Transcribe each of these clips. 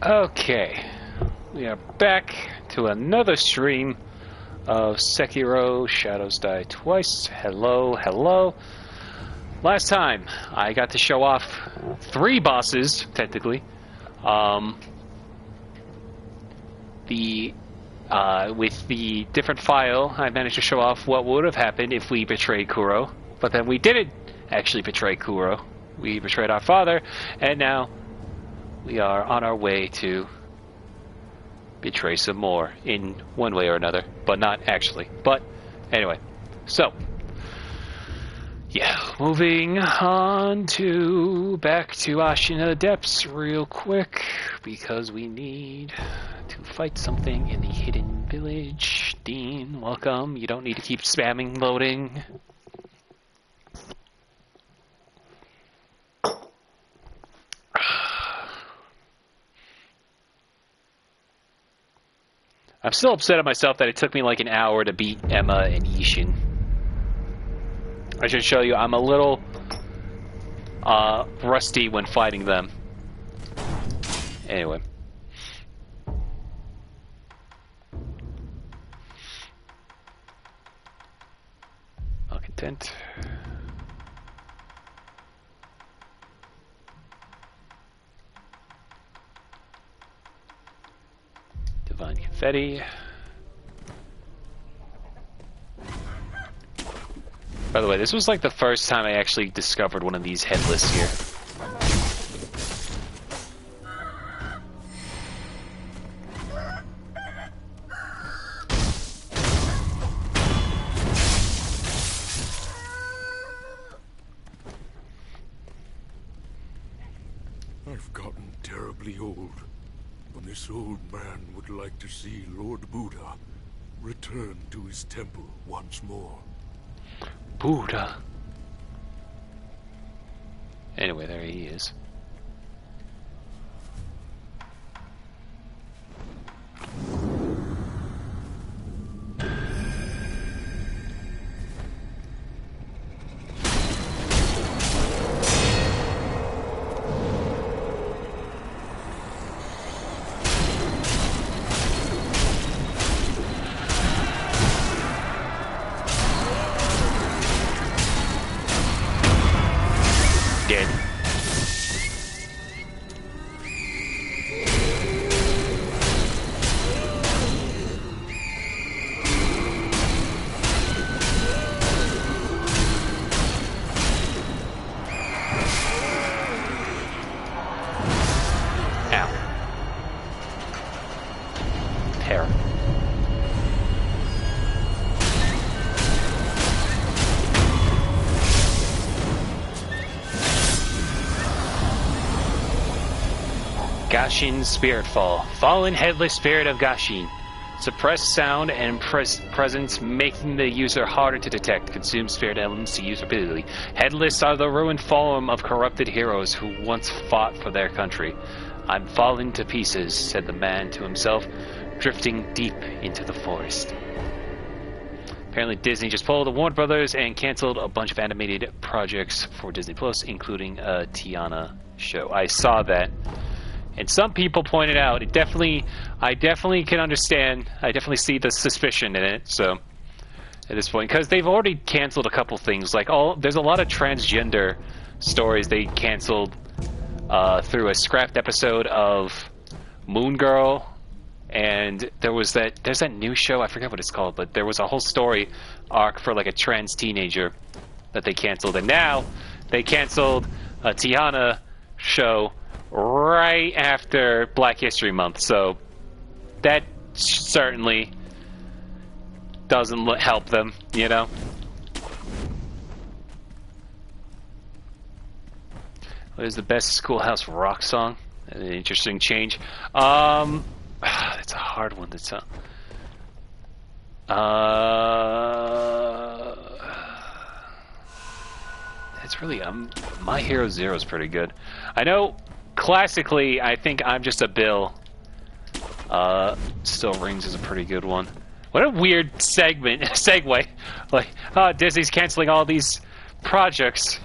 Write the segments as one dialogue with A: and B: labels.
A: Okay, we are back to another stream of Sekiro Shadows Die Twice. Hello, hello. Last time, I got to show off 3 bosses, technically. With the different file, I managed to show off what would have happened if we betrayed Kuro. But then we didn't actually betray Kuro. We betrayed our father, and now we are on our way to betray some more in one way or another, but not actually. But anyway, so yeah, moving on to back to Ashina Depths real quick because we need to fight something in the hidden village. Dean, welcome. You don't need to keep spamming loading. I'm still upset at myself that it took me like an hour to beat Emma and Ishin. I should show you, I'm a little rusty when fighting them. Anyway. Malcontent. Divine Confetti. By the way, this was like the first time I actually discovered one of these headless here.
B: I've gotten terribly old. But this old man would like to see Lord Buddha return to his temple once more.
A: Buddha. Anyway, there he is. Dead. Ow. Terror. Gashin Spiritfall. Fallen Headless Spirit of Gashin. Suppressed sound and presence, making the user harder to detect. Consume spirit elements to use repeatedly. Headless are the ruined form of corrupted heroes who once fought for their country. I'm falling to pieces, said the man to himself, drifting deep into the forest. Apparently Disney just pulled the Warner Brothers and canceled a bunch of animated projects for Disney Plus, including a Tiana show. I saw that. And some people pointed out, I definitely can understand, I definitely see the suspicion in it, so, at this point, because they've already canceled a couple things, like there's a lot of transgender stories they canceled through a scrapped episode of Moon Girl, and there's that new show, I forget what it's called, but there was a whole story arc for like a trans teenager that they canceled, and now they canceled a Tiana show right after Black History Month, so that certainly doesn't help them, you know? What is the best Schoolhouse Rock song? An interesting change. It's a hard one. That's it's really My Hero Zero is pretty good. I know. Classically, I think I'm Just a Bill still rings as a pretty good one. What a weird segue. Like, Disney's canceling all these projects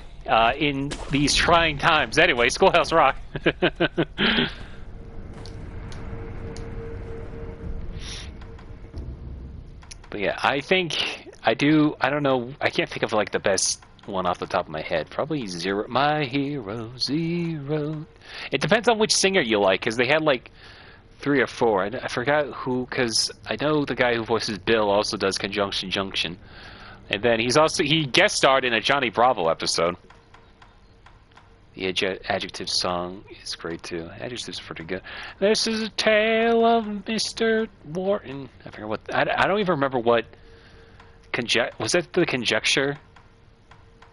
A: in these trying times. Anyway, Schoolhouse Rock. But yeah, I think I do. I don't know. I can't think of like the best one off the top of my head. Probably Zero. My Hero Zero. It depends on which singer you like, because they had like 3 or 4. I forgot who, because I know the guy who voices Bill also does Conjunction Junction, and then he guest starred in a Johnny Bravo episode. The Adjective song is great too. Adjective's pretty good. This is a tale of Mr. Wharton. I forget what. I don't even remember what. Was that the conjecture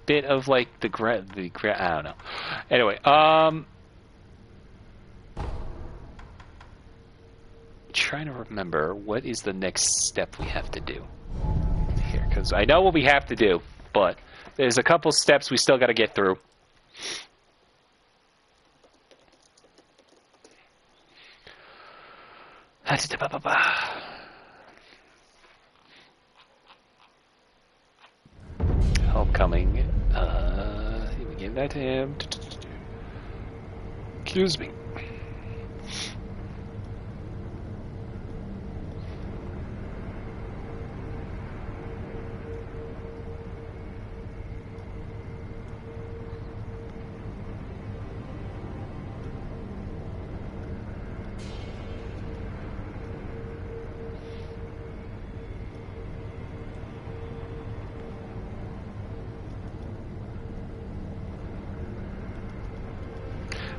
A: bit of like the I don't know. Anyway, trying to remember what is the next step we have to do here, because I know what we have to do, but there's a couple steps we still got to get through. Homecoming. We give that to him. Excuse me.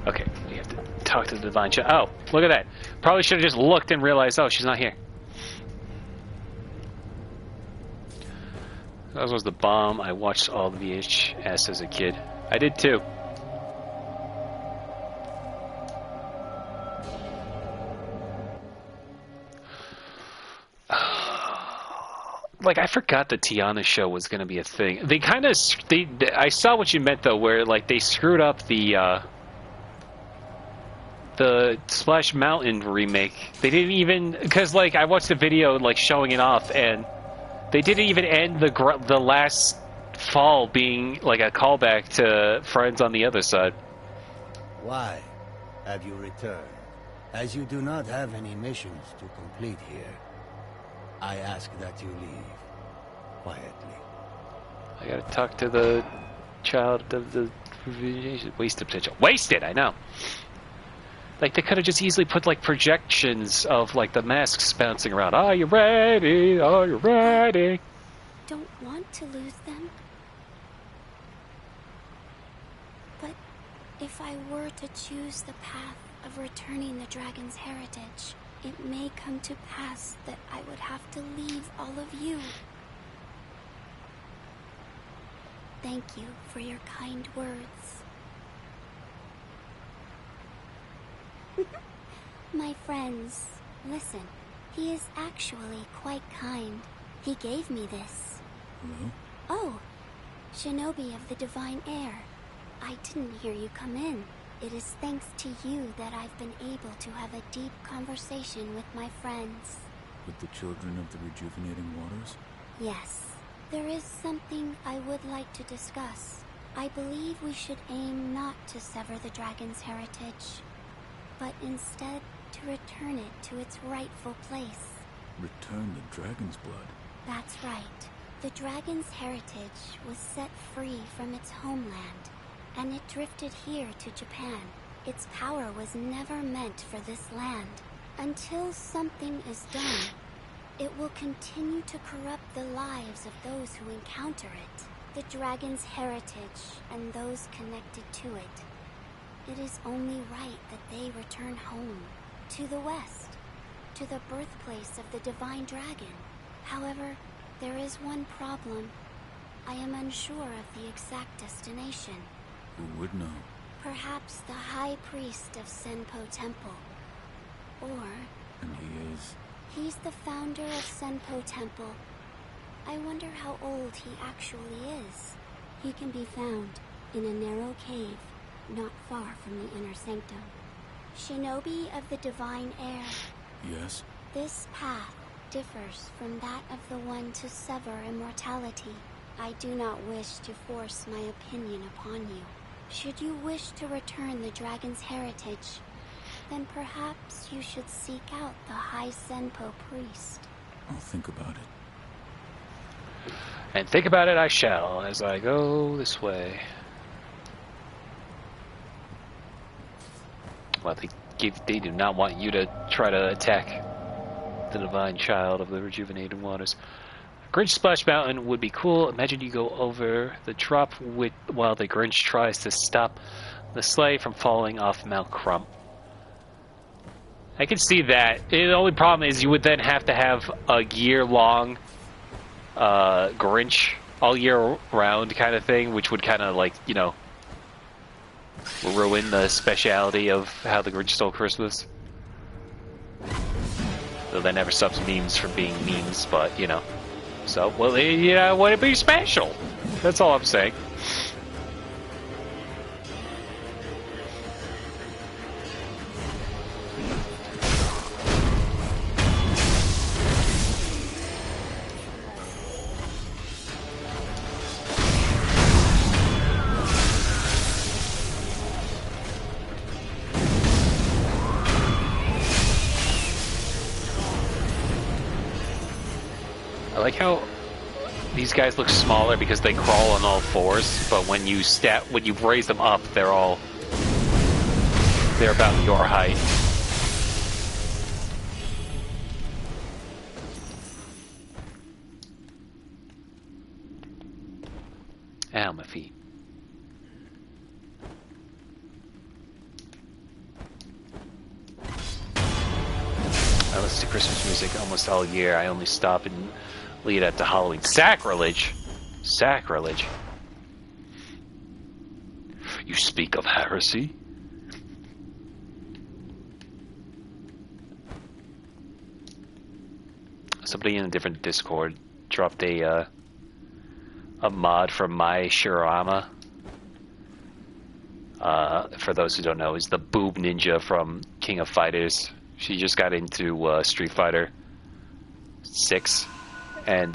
A: Okay, we have to talk to the Divine Child. Oh, look at that. Probably should have just looked and realized, oh, she's not here. That was the bomb. I watched all the VHS as a kid. I did too. Like, I forgot the Tiana show was going to be a thing. They kind of... I saw what you meant, though, where, like, they screwed up the Splash Mountain remake. They didn't even... Because, like, I watched the video, like, showing it off, and they didn't even end the last fall being, like, a callback to Friends on the Other Side.
C: Why have you returned? As you do not have any missions to complete here, I ask that you leave quietly.
A: I gotta talk to the child of the wasted potential. Wasted, I know. Like, they could have just easily put, like, projections of, like, the masks bouncing around. Are you ready? Are you ready?
D: Don't want to lose them. But if I were to choose the path of returning the dragon's heritage, it may come to pass that I would have to leave all of you. Thank you for your kind words. My friends, listen. He is actually quite kind. He gave me this.
B: Hello?
D: Oh, Shinobi of the Divine Air. I didn't hear you come in. It is thanks to you that I've been able to have a deep conversation with my friends.
B: With the children of the rejuvenating waters?
D: Yes. There is something I would like to discuss. I believe we should aim not to sever the dragon's heritage, but instead to return it to its rightful place.
B: Return the dragon's blood?
D: That's right. The dragon's heritage was set free from its homeland, and it drifted here to Japan. Its power was never meant for this land. Until something is done, it will continue to corrupt the lives of those who encounter it, the dragon's heritage and those connected to it. It is only right that they return home, to the west, to the birthplace of the divine dragon. However, there is one problem. I am unsure of the exact destination.
B: Who would know?
D: Perhaps the High Priest of Senpo Temple. Or...
B: And he is?
D: He's the founder of Senpo Temple. I wonder how old he actually is. He can be found in a narrow cave, not far from the inner sanctum. Shinobi of the Divine Air.
B: Yes?
D: This path differs from that of the one to sever immortality. I do not wish to force my opinion upon you. Should you wish to return the dragon's heritage, then perhaps you should seek out the High Senpo priest.
B: I'll think about it.
A: And think about it I shall as I go this way. Well, they do not want you to try to attack the divine child of the rejuvenated waters. Grinch Splash Mountain would be cool. Imagine you go over the drop while the Grinch tries to stop the sleigh from falling off Mount Crump. I can see that. The only problem is you would then have to have a year-long Grinch all year round kind of thing, which would kind of like, you know, ruin the speciality of how the Grinch stole Christmas. Though that never stops memes from being memes, but, you know. So, well, yeah, would it be special? That's all I'm saying. I like how these guys look smaller because they crawl on all fours, but when you raise them up, they're about your height. Ow, my feet. I listen to Christmas music almost all year. I only stop and lead up to Halloween. Sacrilege! Sacrilege. You speak of heresy? Somebody in a different Discord dropped a mod from My Shirama. For those who don't know, is the boob ninja from King of Fighters. She just got into Street Fighter 6, and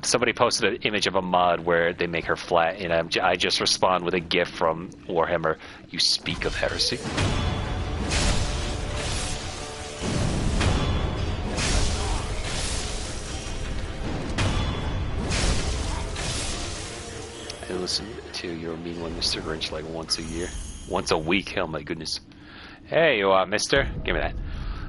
A: somebody posted an image of a mod where they make her flat, and I just respond with a gif from Warhammer. You speak of heresy. I listen to your mean one, Mr. Grinch, like once a week. Oh my goodness. Hey, you are, mister. Give me that.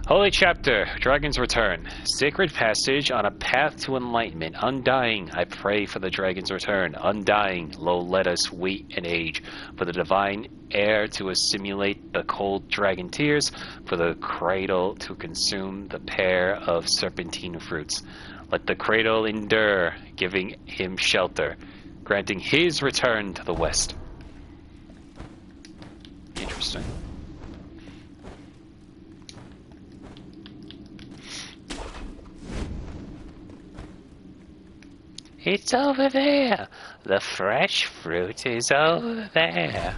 A: Holy Chapter, Dragon's Return. Sacred passage on a path to enlightenment. Undying, I pray for the Dragon's Return. Undying, lo, let us wait and age. For the divine air to assimilate the cold dragon tears. For the cradle to consume the pear of serpentine fruits. Let the cradle endure, giving him shelter. Granting his return to the west. Interesting. It's over there. The fresh fruit is over there.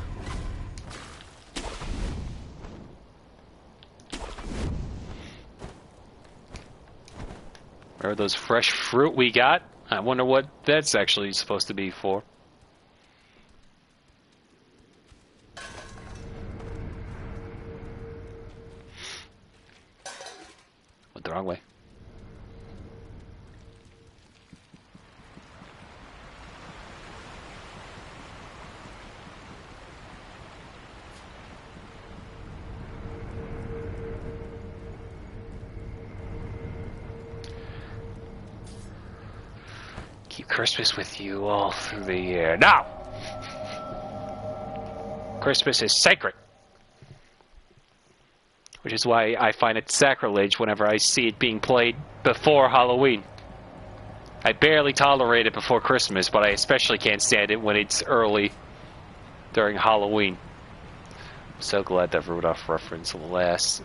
A: Where are those fresh fruit we got? I wonder what that's actually supposed to be for. Went the wrong way. Keep Christmas with you all through the year. No! Christmas is sacred. Which is why I find it sacrilege whenever I see it being played before Halloween. I barely tolerate it before Christmas, but I especially can't stand it when it's early during Halloween. I'm so glad that Rudolph reference last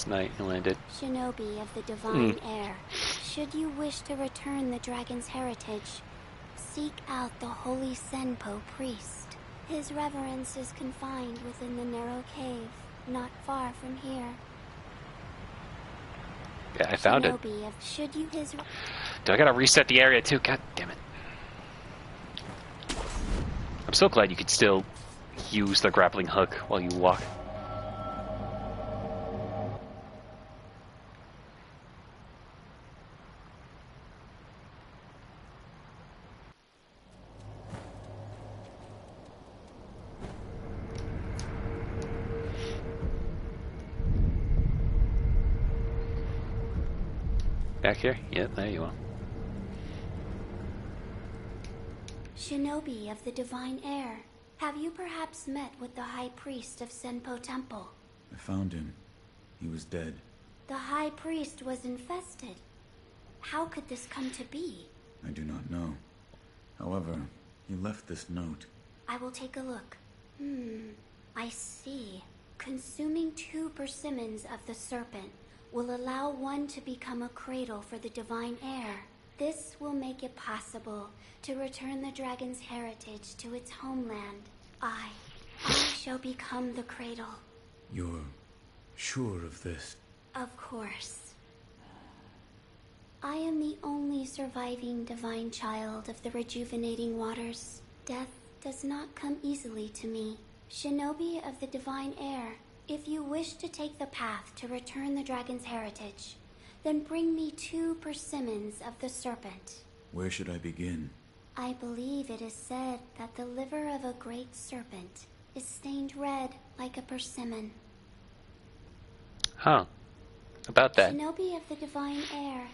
A: night landed.
D: Shinobi of the divine air, should you wish to return the dragon's heritage, seek out the holy Senpo priest. His reverence is confined within the narrow cave, not far from here.
A: Yeah, I found it. Do I gotta reset the area too? God damn it. I'm so glad you could still use the grappling hook while you walk. Back here? Yeah, there you are.
D: Shinobi of the Divine Air, have you perhaps met with the High Priest of Senpo Temple?
E: I found him. He was dead.
D: The High Priest was infested. How could this come to be?
E: I do not know. However, he left this note.
D: I will take a look. I see. Consuming 2 persimmons of the serpent will allow one to become a cradle for the divine air. This will make it possible to return the dragon's heritage to its homeland. I shall become the cradle.
E: You're sure of this?
D: Of course. I am the only surviving divine child of the rejuvenating waters. Death does not come easily to me. Shinobi of the divine air, if you wish to take the path to return the dragon's heritage, then bring me 2 persimmons of the serpent.
E: Where should I begin?
D: I believe it is said that the liver of a great serpent is stained red like a persimmon.
A: Huh. About that.
D: Shinobi of the divine air,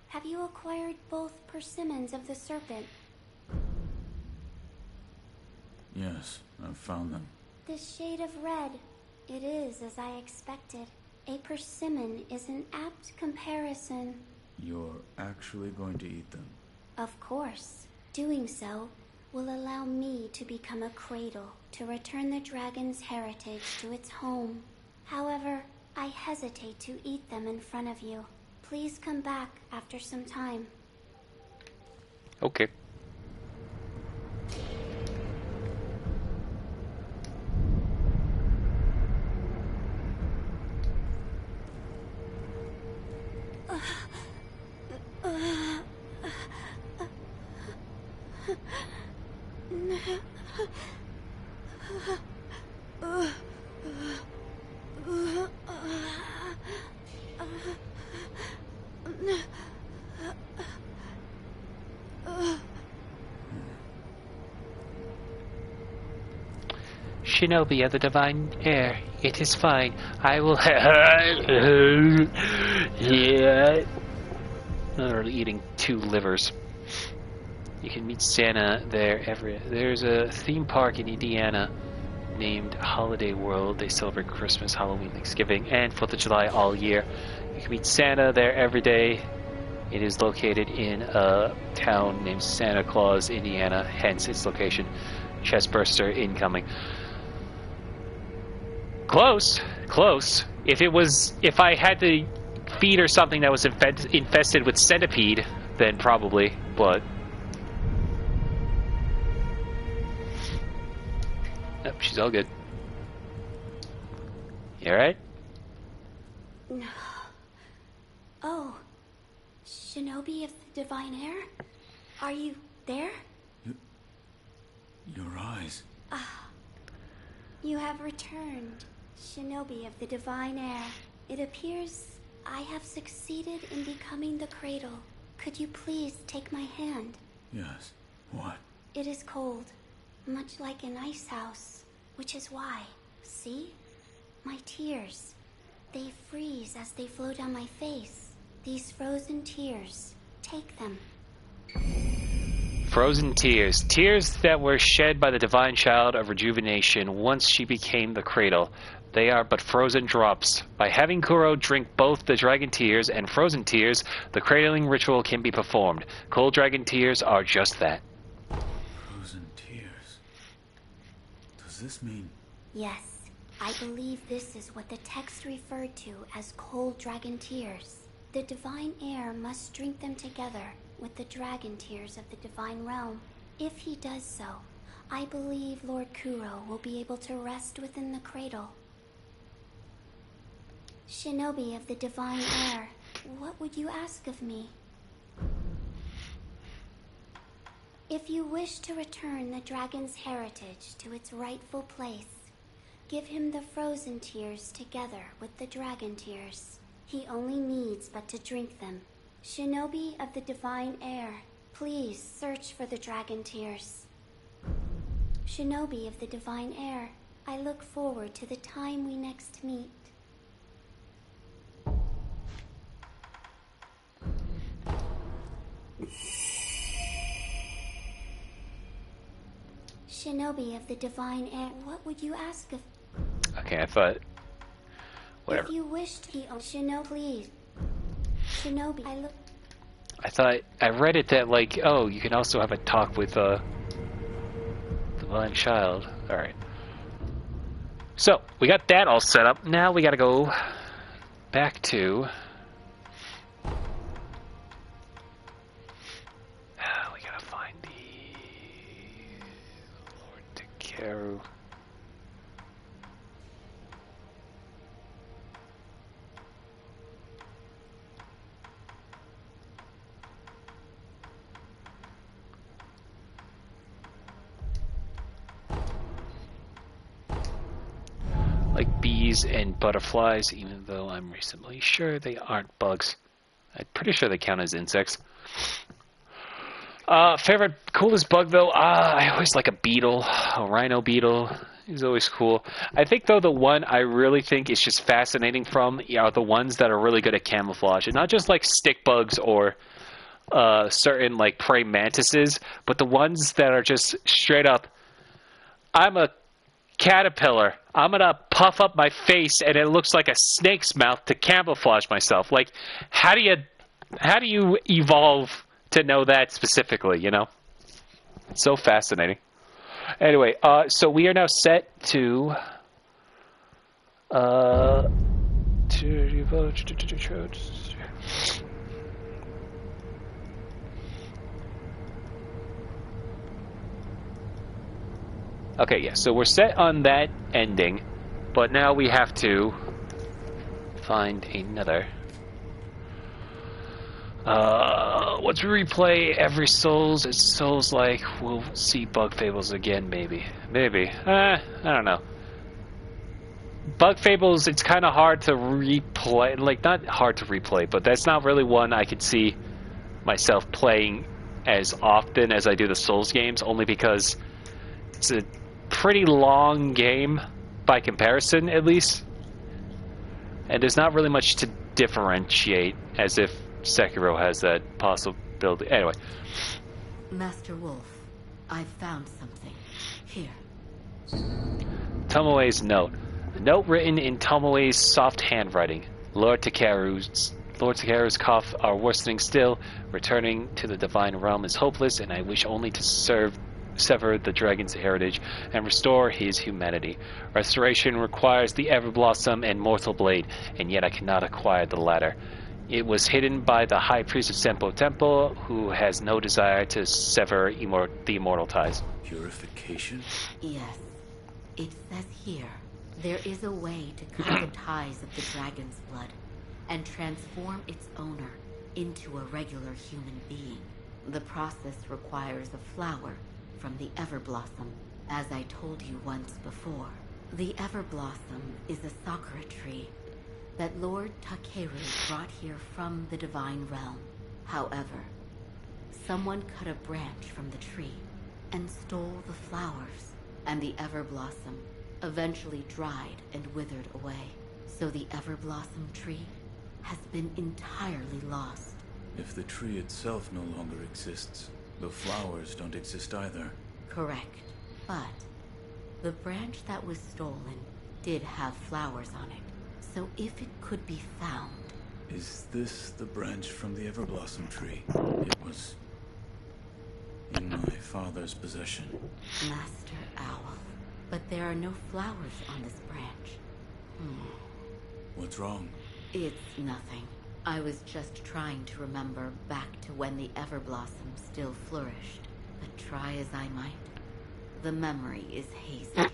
D: have you acquired both persimmons of the serpent?
E: Yes, I've found them.
D: This shade of red, it is as I expected. A persimmon is an apt comparison.
E: You're actually going to eat them?
D: Of course. Doing so will allow me to become a cradle to return the dragon's heritage to its home. However, I hesitate to eat them in front of you. Please come back after some time.
A: Okay. Shinobi of the divine air, it is fine. I will yeah. Literally eating 2 livers. You can meet Santa there there's a theme park in Indiana named Holiday World. They celebrate Christmas, Halloween, Thanksgiving, and 4th of July all year. You can meet Santa there every day. It is located in a town named Santa Claus, Indiana, hence its location. Chestburster incoming. Close. If I had to feed her something that was infested with centipede, then probably, but... Nope, she's all good. You alright?
D: No. Oh. Shinobi of the divine air? Are you there?
E: Your eyes.
D: You have returned, Shinobi of the divine air. It appears I have succeeded in becoming the cradle. Could you please take my hand?
E: Yes. What?
D: It is cold, much like an ice house, which is why, see? My tears. They freeze as they flow down my face. These frozen tears. Take them.
A: Frozen tears. Tears that were shed by the divine child of rejuvenation once she became the cradle. They are but frozen drops. By having Kuro drink both the dragon tears and frozen tears, the cradling ritual can be performed. Cold dragon tears are just that.
E: Frozen tears. Does this mean...
D: Yes, I believe this is what the text referred to as cold dragon tears. The divine air must drink them together with the dragon tears of the divine realm. If he does so, I believe Lord Kuro will be able to rest within the cradle. Shinobi of the divine air, what would you ask of me? If you wish to return the dragon's heritage to its rightful place, give him the frozen tears together with the dragon tears. He only needs but to drink them. Shinobi of the divine air, please search for the dragon tears. Shinobi of the divine air, I look forward to the time we next meet. Shinobi of the Divine Air, what would you ask of...
A: Okay, I thought... Whatever.
D: If you wished he... Oh, Shinobi, please. Shinobi, I look...
A: I thought... I read it that, like, oh, you can also have a talk with, Divine Child. Alright. So, we got that all set up. Now we gotta go back to... we gotta find the... Lord Takeru. Like bees and butterflies, even though I'm reasonably sure they aren't bugs. I'm pretty sure they count as insects. Favorite, coolest bug though? I always like a beetle, a rhino beetle. He's always cool. I think though the one I really think is just fascinating from are the ones that are really good at camouflage. And not just like stick bugs or certain like praying mantises, but the ones that are just straight up, I'm a caterpillar. I'm gonna puff up my face and it looks like a snake's mouth to camouflage myself. Like, how do you evolve to know that specifically, you know? It's so fascinating. Anyway, so we are now set to okay, yeah, so we're set on that ending, but now we have to find another. Once we replay every Souls, it's Souls-like, we'll see Bug Fables again, maybe. Maybe. I don't know. Bug Fables, it's kind of hard to replay, like, not hard to replay, but that's not really one I could see myself playing as often as I do the Souls games, only because it's a pretty long game by comparison, at least, and there's not really much to differentiate, as if Sekiro has that possibility. Anyway,
F: Master Wolf, I've found something. Here.
A: Tomoe's note. A note written in Tomoe's soft handwriting. Lord Takeru's cough are worsening still. Returning to the divine realm is hopeless, and I wish only to sever the dragon's heritage and restore his humanity. Restoration requires the Everblossom and Mortal Blade, and yet I cannot acquire the latter. It was hidden by the High Priest of Senpo Temple, who has no desire to sever the immortal ties.
E: Purification?
F: Yes. It says here, there is a way to cut the ties of the dragon's blood and transform its owner into a regular human being. The process requires a flower from the Everblossom, as I told you once before. The Everblossom is a sakura tree that Lord Takeru brought here from the divine realm. However, someone cut a branch from the tree and stole the flowers, and the Everblossom eventually dried and withered away. So the Everblossom tree has been entirely lost.
E: If the tree itself no longer exists, the flowers don't exist either.
F: Correct. But the branch that was stolen did have flowers on it. So if it could be found...
E: Is this the branch from the Everblossom tree? It was in my father's possession.
F: Master Owl. But there are no flowers on this branch.
E: What's wrong?
F: It's nothing. I was just trying to remember back to when the Everblossom still flourished. But try as I might, the memory is hazy.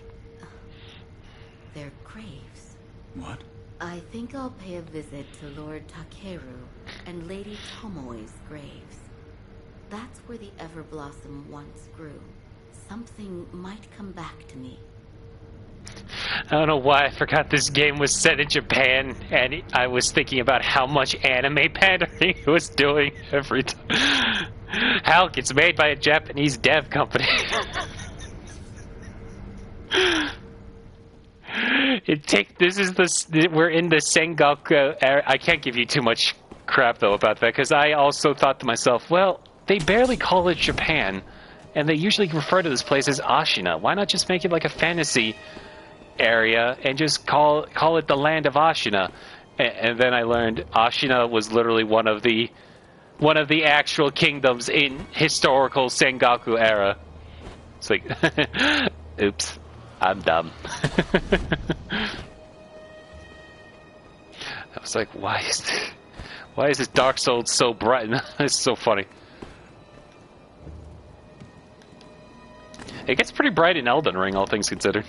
F: They're graves.
E: What?
F: I think I'll pay a visit to Lord Takeru and Lady Tomoe's graves. That's where the Everblossom once grew. Something might come back to me.
A: I don't know why I forgot this game was set in Japan, and I was thinking about how much anime pandering it was doing every time. Hulk, it's made by a Japanese dev company. We're in the Sengoku era. I can't give you too much crap though about that, because I also thought to myself, well, they barely call it Japan, and they usually refer to this place as Ashina. Why not just make it like a fantasy area and just call it the land of Ashina? And then I learned Ashina was literally one of the actual kingdoms in historical Sengoku era. It's like, oops, I'm dumb. I was like, why is this Dark Souls so bright? It's so funny. It gets pretty bright in Elden Ring, all things considered.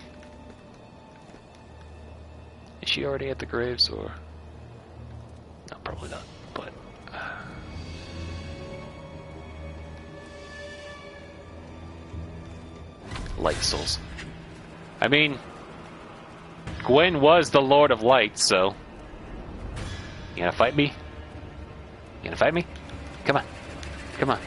A: Is she already at the graves, or? No, probably not, but... Light Souls. I mean, Gwen was the Lord of Light, so... You gonna fight me? You gonna fight me? Come on. Come on.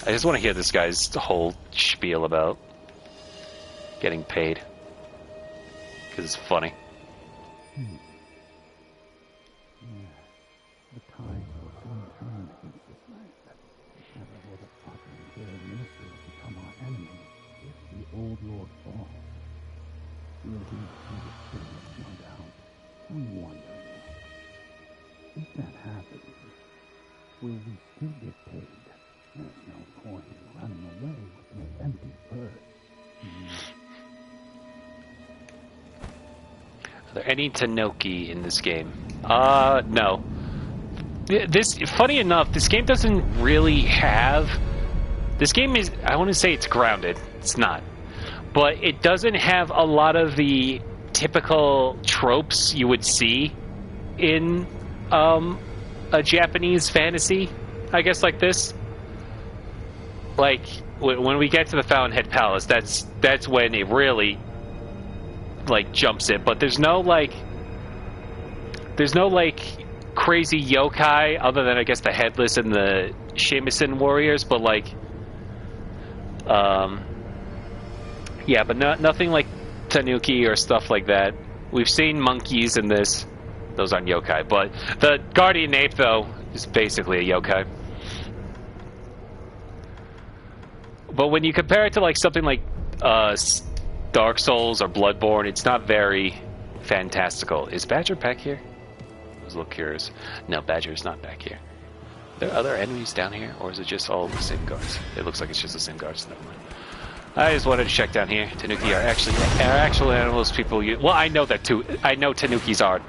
A: I just want to hear this guy's whole spiel about getting paid. Because it's funny.
G: The times will soon turn against this land. Never will the fucking their ministers become our enemy if the old lord falls. Will he see the spirit come down? I'm wondering. If that happens, will we still get paid? There's no point in running away with an empty purse.
A: Are there any Tanuki in this game? No. Funny enough, this game doesn't really have... This game is, I want to say it's grounded. It's not. But it doesn't have a lot of the typical tropes you would see in a Japanese fantasy, I guess, like this. Like, when we get to the Fountainhead Palace, that's when it really, like, jumps in. But there's no, like, crazy yokai, other than, I guess, the Headless and the Shamisen warriors, but, like, yeah, but nothing like Tanuki or stuff like that. We've seen monkeys in this. Those aren't yokai, but the Guardian Ape, though, is basically a yokai. But when you compare it to, like, something like Dark Souls or Bloodborne, it's not very fantastical. Is Badger back here? I was a little curious. No, Badger is not back here. Are there other enemies down here, or is it just all the same guards? It looks like it's just the same guards. Never mind. I just wanted to check down here. Tanuki are actual animals people use. Well, I know that too. I know Tanukis are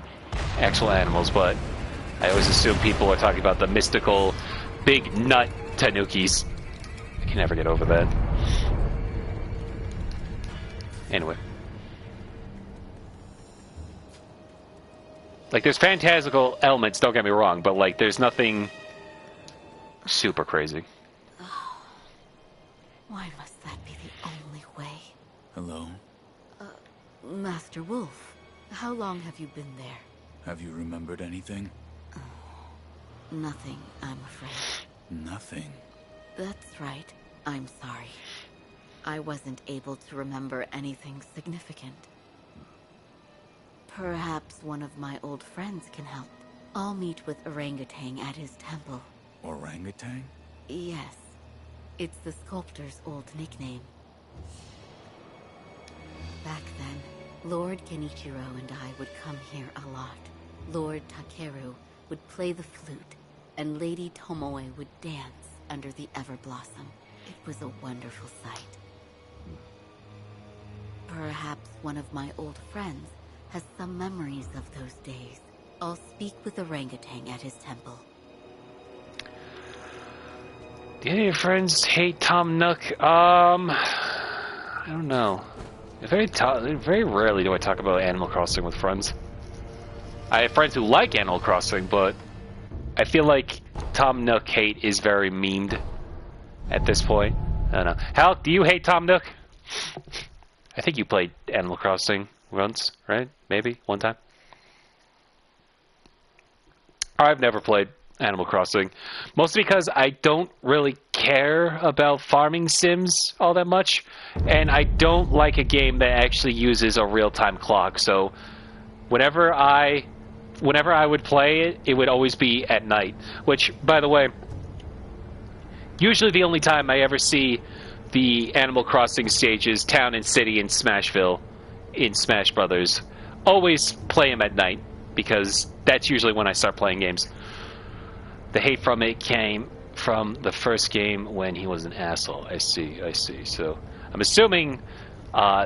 A: actual animals, but I always assume people are talking about the mystical, big nut Tanukis. I can never get over that. Anyway. Like, there's fantastical elements, don't get me wrong, but, like, there's nothing super crazy.
F: Oh, why must that be the only way?
E: Hello?
F: Master Wolf, how long have you been there?
E: Have you remembered anything?
F: Nothing, I'm afraid.
E: Nothing.
F: That's right. I'm sorry. I wasn't able to remember anything significant. Perhaps one of my old friends can help. I'll meet with Orangutan at his temple.
E: Orangutan?
F: Yes. It's the sculptor's old nickname. Back then, Lord Genichiro and I would come here a lot. Lord Takeru would play the flute, and Lady Tomoe would dance under the Everblossom. It was a wonderful sight. Perhaps one of my old friends has some memories of those days. I'll speak with Orangutan at his temple.
A: Do any of your friends hate Tom Nook? I don't know. Very rarely do I talk about Animal Crossing with friends. I have friends who like Animal Crossing, but I feel like Tom Nook hate is very memed at this point. I don't know. Hal, do you hate Tom Nook? I think you played Animal Crossing once, right? Maybe? One time? I've never played Animal Crossing. Mostly because I don't really care about farming sims all that much, and I don't like a game that actually uses a real-time clock. So whenever I would play it, it would always be at night. Which, by the way, usually the only time I ever see the Animal Crossing stages, Town and City in Smashville, in Smash Brothers, always play them at night, because that's usually when I start playing games. The hate from it came from the first game when he was an asshole. I see. So I'm assuming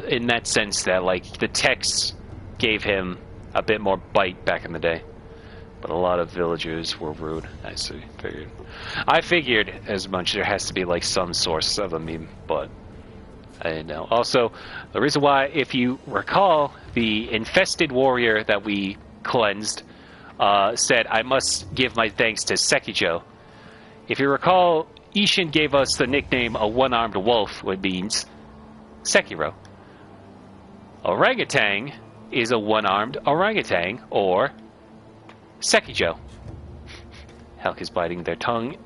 A: in that sense that like the text gave him a bit more bite back in the day. But a lot of villagers were rude. I see. I figured as much. There has to be like some source of a meme, but I didn't know. Also, the reason why, if you recall, the infested warrior that we cleansed said, "I must give my thanks to Sekiro." If you recall, Ishin gave us the nickname a one-armed wolf, which means Sekiro. Orangutan is a one-armed orangutan, or Sekiro. Helk is biting their tongue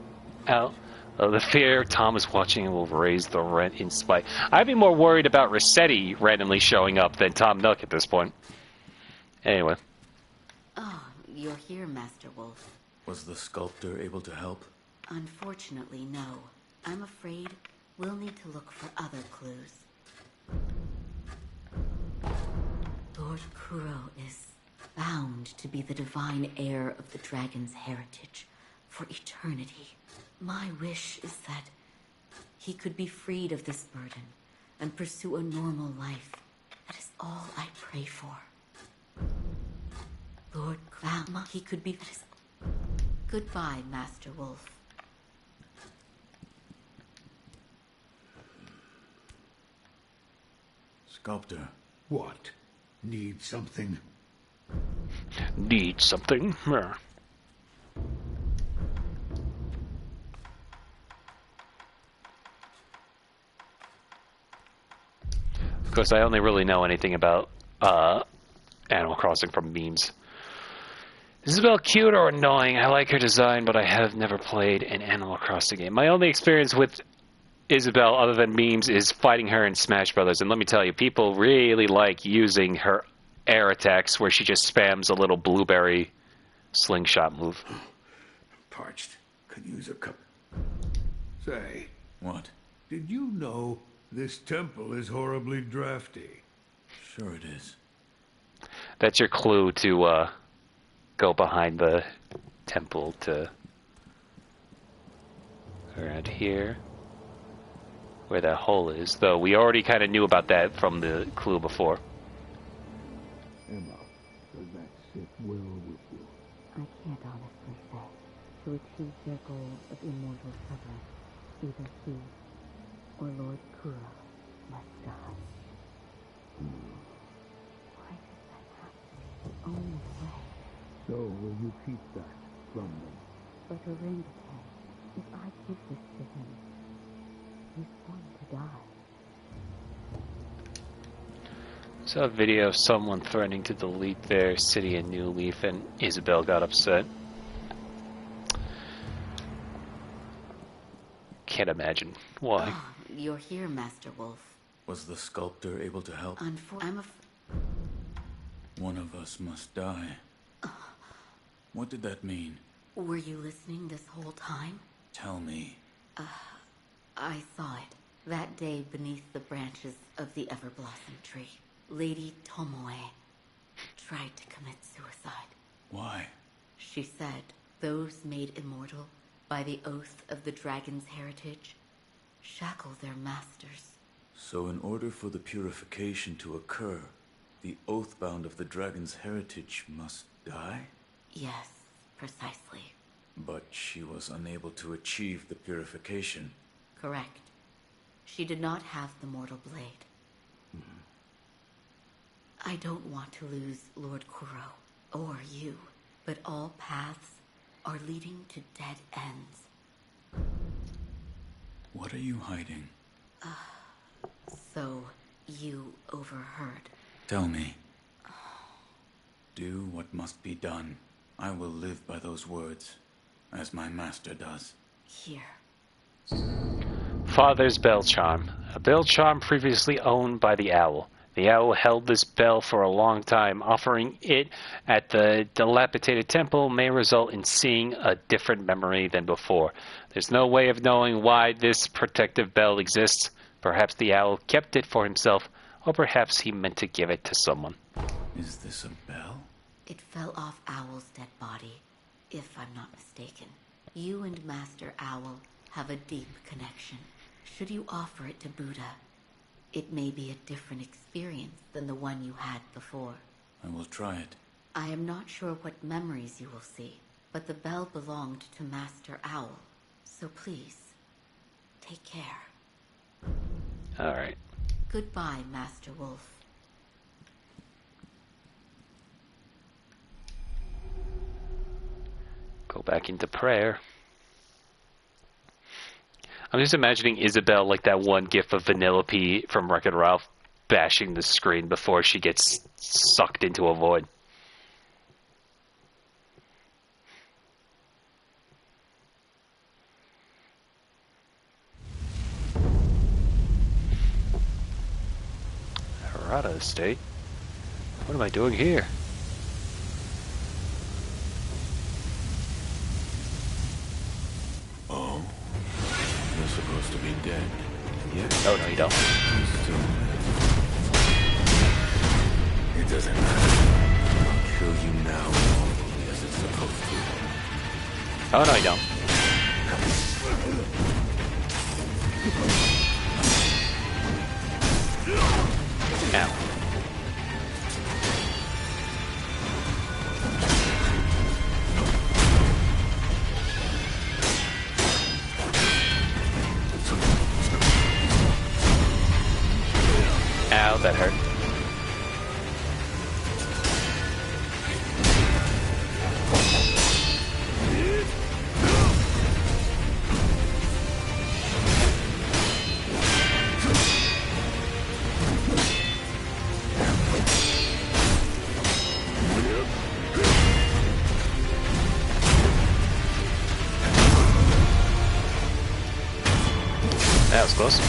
A: out of the fear Tom is watching and will raise the rent in spite. I'd be more worried about Rossetti randomly showing up than Tom Nook at this point. Anyway.
F: Oh, you're here, Master Wolf.
E: Was the sculptor able to help?
F: Unfortunately, no. I'm afraid we'll need to look for other clues. Lord Kuro is bound to be the divine heir of the dragon's heritage for eternity. My wish is that he could be freed of this burden and pursue a normal life. That is all I pray for. Lord Kuro, he could be... Goodbye, Master Wolf.
E: Sculptor.
B: What? Need something?
A: Need something? Of course, I only really know anything about Animal Crossing from memes. Isabelle cute or annoying? I like her design, but I have never played an Animal Crossing game. My only experience with Isabelle, other than memes, is fighting her in Smash Brothers. And let me tell you, people really like using her air attacks where she just spams a little blueberry slingshot move.
B: Parched. Could use a cup. Say,
E: What?
B: did you know this temple is horribly drafty?
E: Sure it is.
A: That's your clue to go behind the temple to around here, where that hole is. Though we already kind of knew about that from the clue before.
G: Emma, does that sit well with you?
H: I can't honestly say. To achieve their goal of immortal severance, either he or Lord Kuro must die. Why does that have to be the only way?
G: So will you keep that from them?
H: But Orangutan, if I give this to him, he's going to die.
A: Saw a video of someone threatening to delete their city in New Leaf, and Isabelle got upset. Can't imagine why.
F: Oh, you're here, Master Wolf.
E: Was the sculptor able to help? One of us must die. What did that mean?
F: Were you listening this whole time?
E: Tell me.
F: I saw it. That day beneath the branches of the Everblossom tree. Lady Tomoe tried to commit suicide.
E: Why?
F: She said those made immortal by the oath of the dragon's heritage shackle their masters.
E: So in order for the purification to occur, the oathbound of the dragon's heritage must die?
F: Yes, precisely.
E: But she was unable to achieve the purification.
F: Correct. She did not have the mortal blade. I don't want to lose Lord Kuro, or you, but all paths are leading to dead ends.
E: What are you hiding?
F: So, you overheard.
E: Tell me. Do what must be done. I will live by those words, as my master does.
F: Here.
A: Father's bell charm. A bell charm previously owned by the owl. The owl held this bell for a long time. Offering it at the dilapidated temple may result in seeing a different memory than before. There's no way of knowing why this protective bell exists. Perhaps the owl kept it for himself, or perhaps he meant to give it to someone.
E: Is this a bell?
F: It fell off Owl's dead body, if I'm not mistaken. You and Master Owl have a deep connection. Should you offer it to Buddha, it may be a different experience than the one you had before.
E: I will try it.
F: I am not sure what memories you will see, but the bell belonged to Master Owl. So please, take care.
A: Alright.
F: Goodbye, Master Wolf.
A: Go back into prayer. I'm just imagining Isabel like that one gif of Vanellope from Wreck-It Ralph bashing the screen before she gets sucked into a void. Harada Estate? What am I doing here?
B: Oh? You're supposed to be dead.
E: Yes.
A: Oh, no, you don't.
E: Still.
B: It doesn't matter. I'll kill you now, as it's supposed to.
A: Oh, no, you don't. Ow. Ow, that hurt. That was close.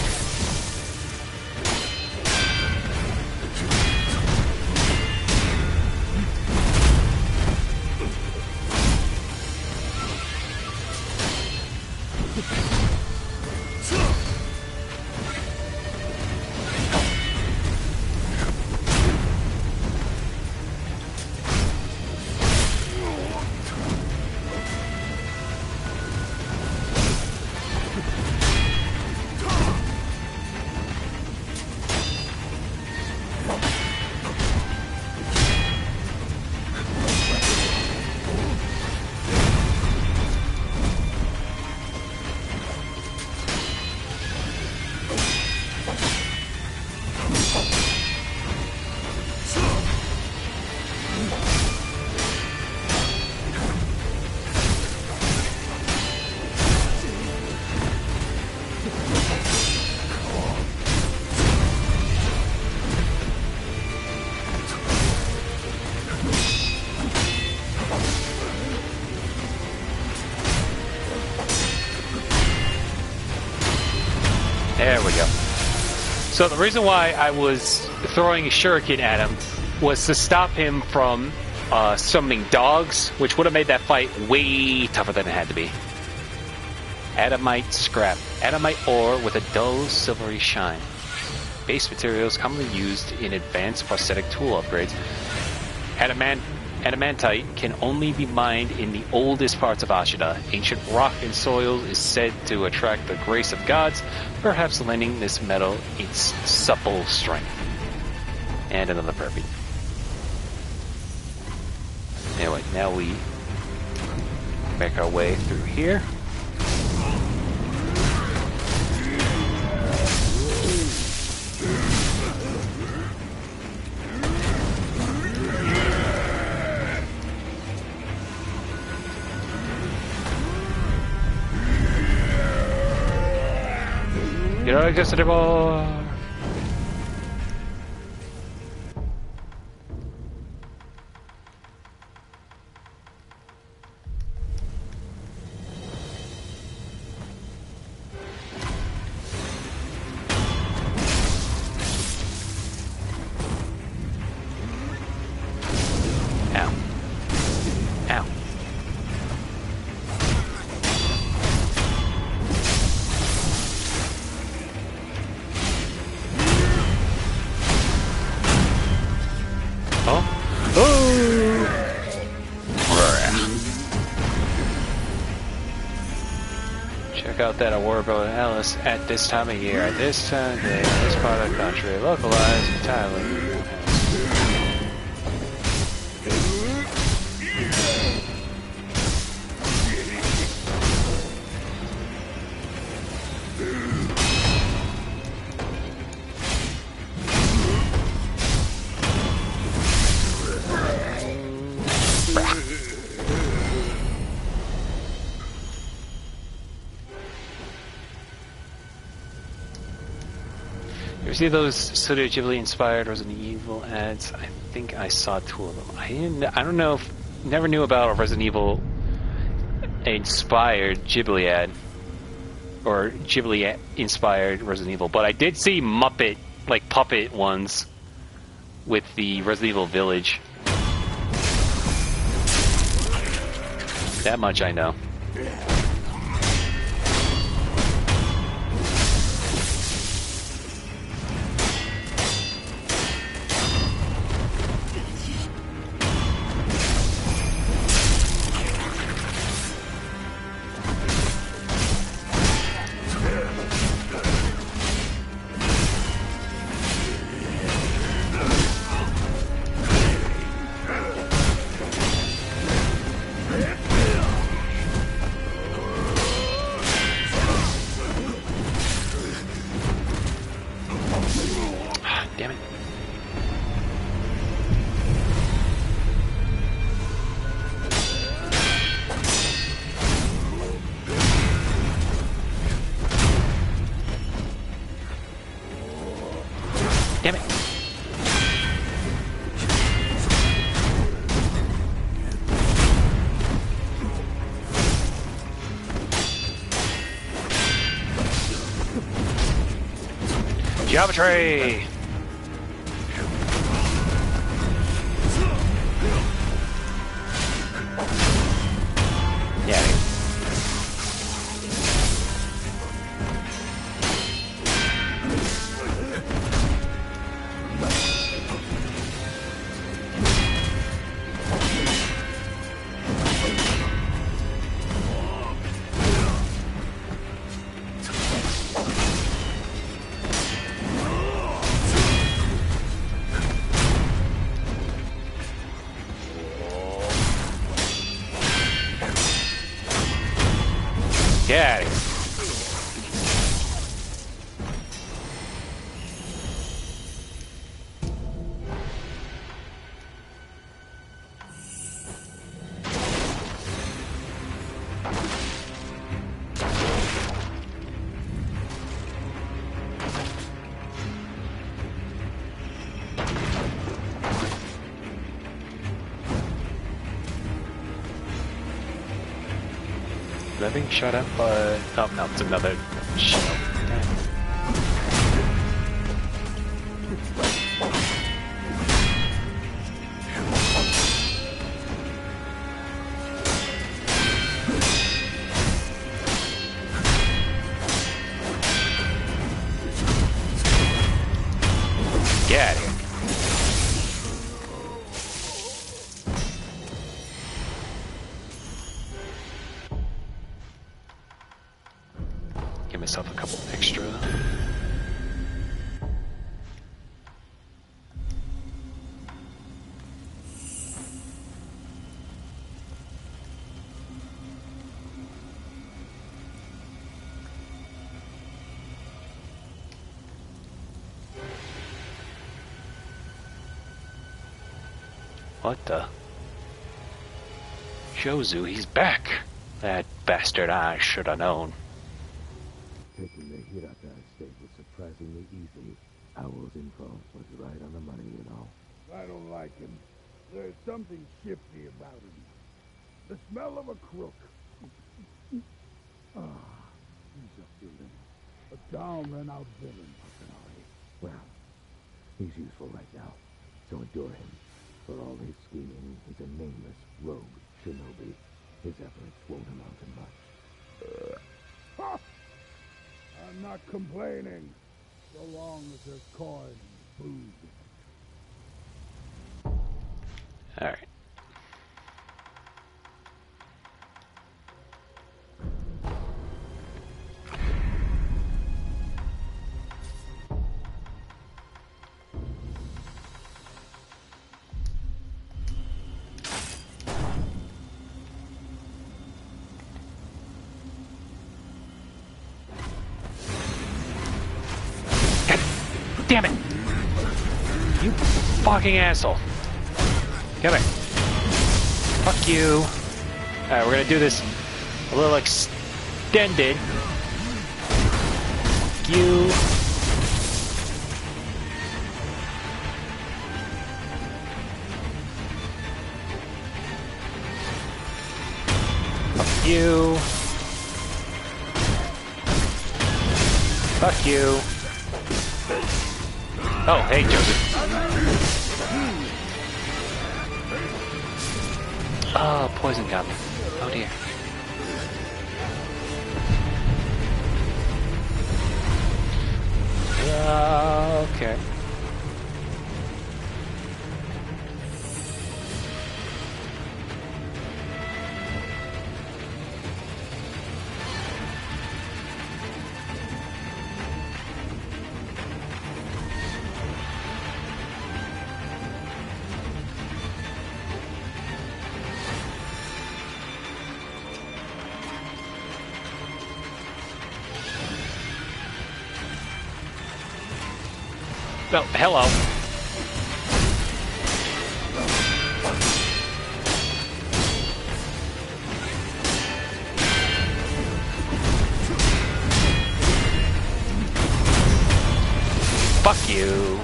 A: There we go. So the reason why I was throwing a shuriken at him was to stop him from summoning dogs, which would have made that fight way tougher than it had to be. Adamite scrap. Adamite ore with a dull silvery shine. Base materials commonly used in advanced prosthetic tool upgrades. Adamantite can only be mined in the oldest parts of Ashida. Ancient rock and soil is said to attract the grace of gods, perhaps lending this metal its supple strength. And another burpee. Anyway, now we make our way through here. You don't exist anymore. Check out that Aurora Borealis at this time of year, at this time of day, in this part of the country, localized entirely. You see those Studio Ghibli inspired Resident Evil ads? I think I saw 2 of them. I don't know if never knew about a Resident Evil inspired Ghibli ad or Ghibli inspired Resident Evil, but I did see Muppet like puppet ones with the Resident Evil Village. That much I know. Damn it. Geometry! Yeah. Get it. Living shut up, but oh no, it's another shut up. Get out of here. Give myself a couple extra. What the? Jozu, he's back! That bastard, I should have known.
G: Taking the Hirata estate was surprisingly easy. Owl's info was right on the money, you know.
B: I don't like him. There's something shifty about him. The smell of a crook.
G: He's a villain.
B: A down-and-out villain.
G: Well, he's useful right now, so endure him. For all his scheming, he's a nameless rogue shinobi. His efforts won't amount to much.
B: I'm not complaining, so long as there's coin and food.
A: Alright. Damn it! You fucking asshole. Come here. Fuck you. Alright, we're gonna do this a little extended. Fuck you. Fuck you. Fuck you. Oh, hey, Joseph. Oh, poison got me. Oh, dear. Okay. Oh, hello. Fuck you.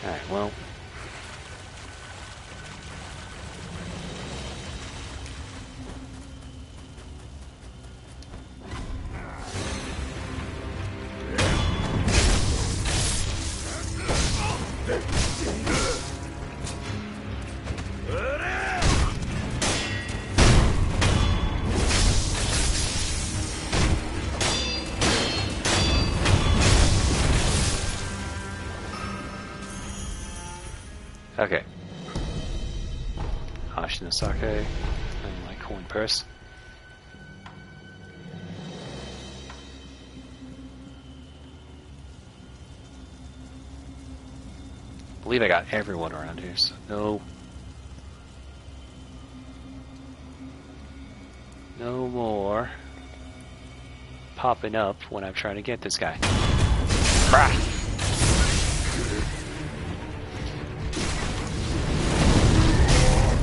A: Alright, well. Okay. Ashinosake and my coin purse. I believe I got everyone around here, so no more popping up when I'm trying to get this guy. Brah.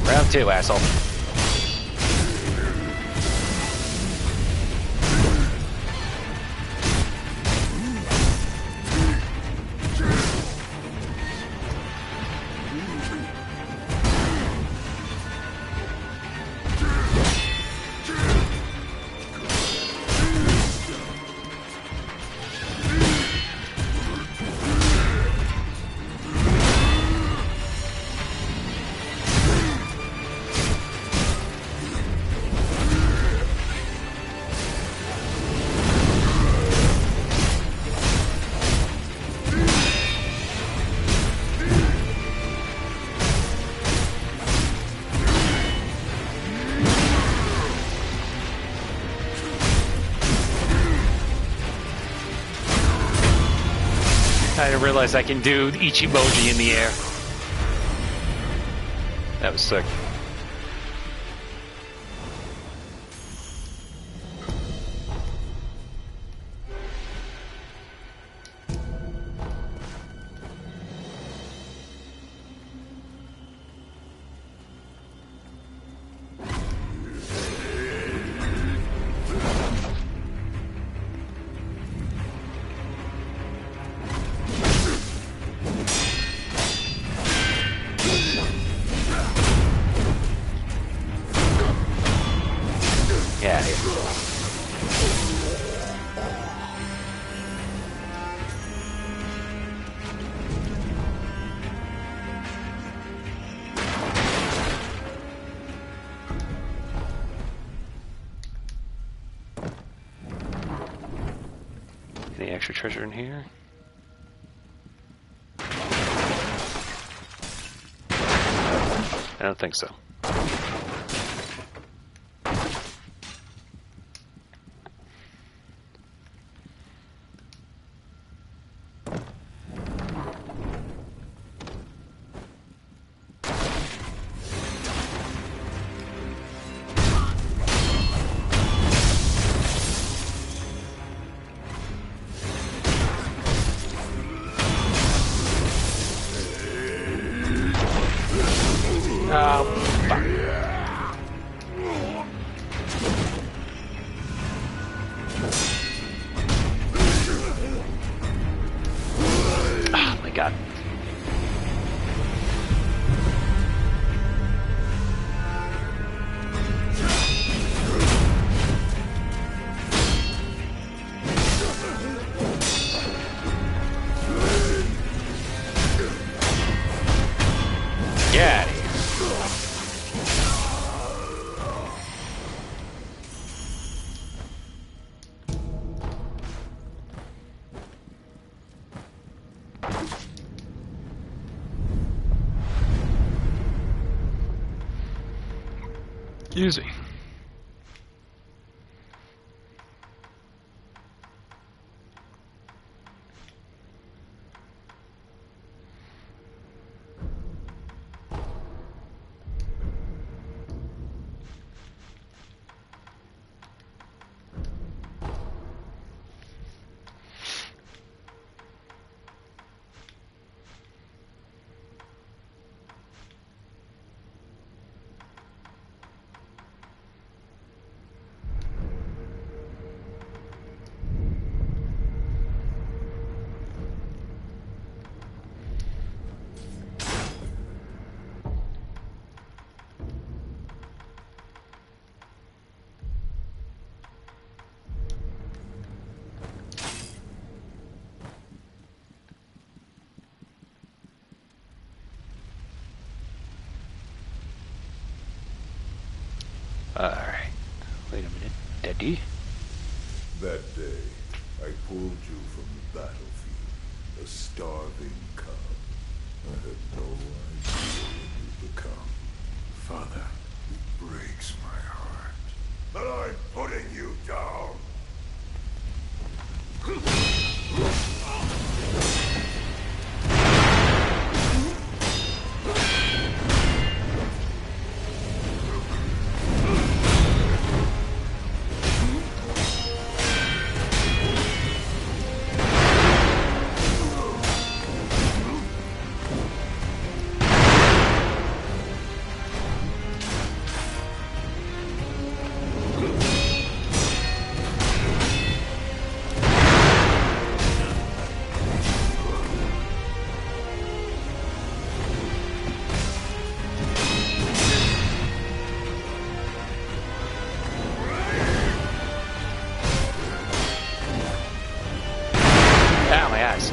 A: Round 2, asshole. I didn't realize I can do each emoji in the air. That was sick. Yeah, any extra treasure in here? I don't think so. Fuck. Oh my god. Get out of here. Excuse me. Alright. Wait a minute. Daddy?
B: That day, I pulled you from the battlefield, a starving cub. I had no idea what you'd become.
E: Father,
B: It breaks my heart that I'm putting you down.
A: Ow, my eyes.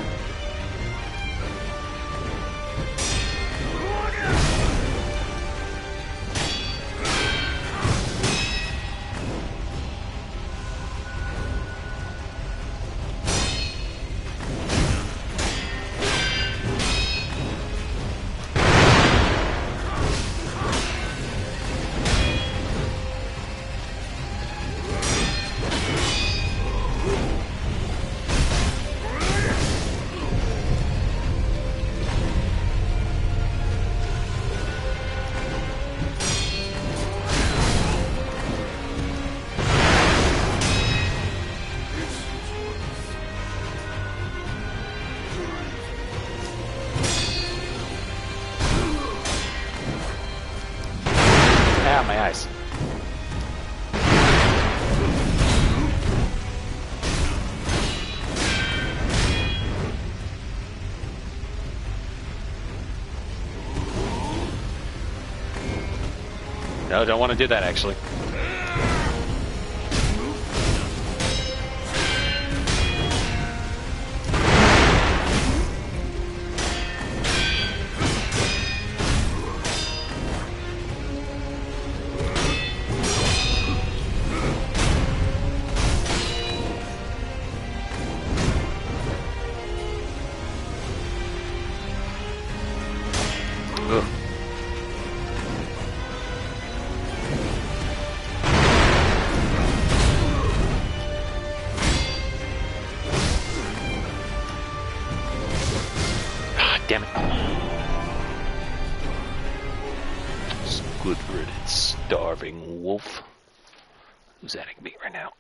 A: Ow, my eyes. No, don't want to do that, actually. Ugh. Ah, damn it. Good riddance, starving wolf. Who's adding me right now?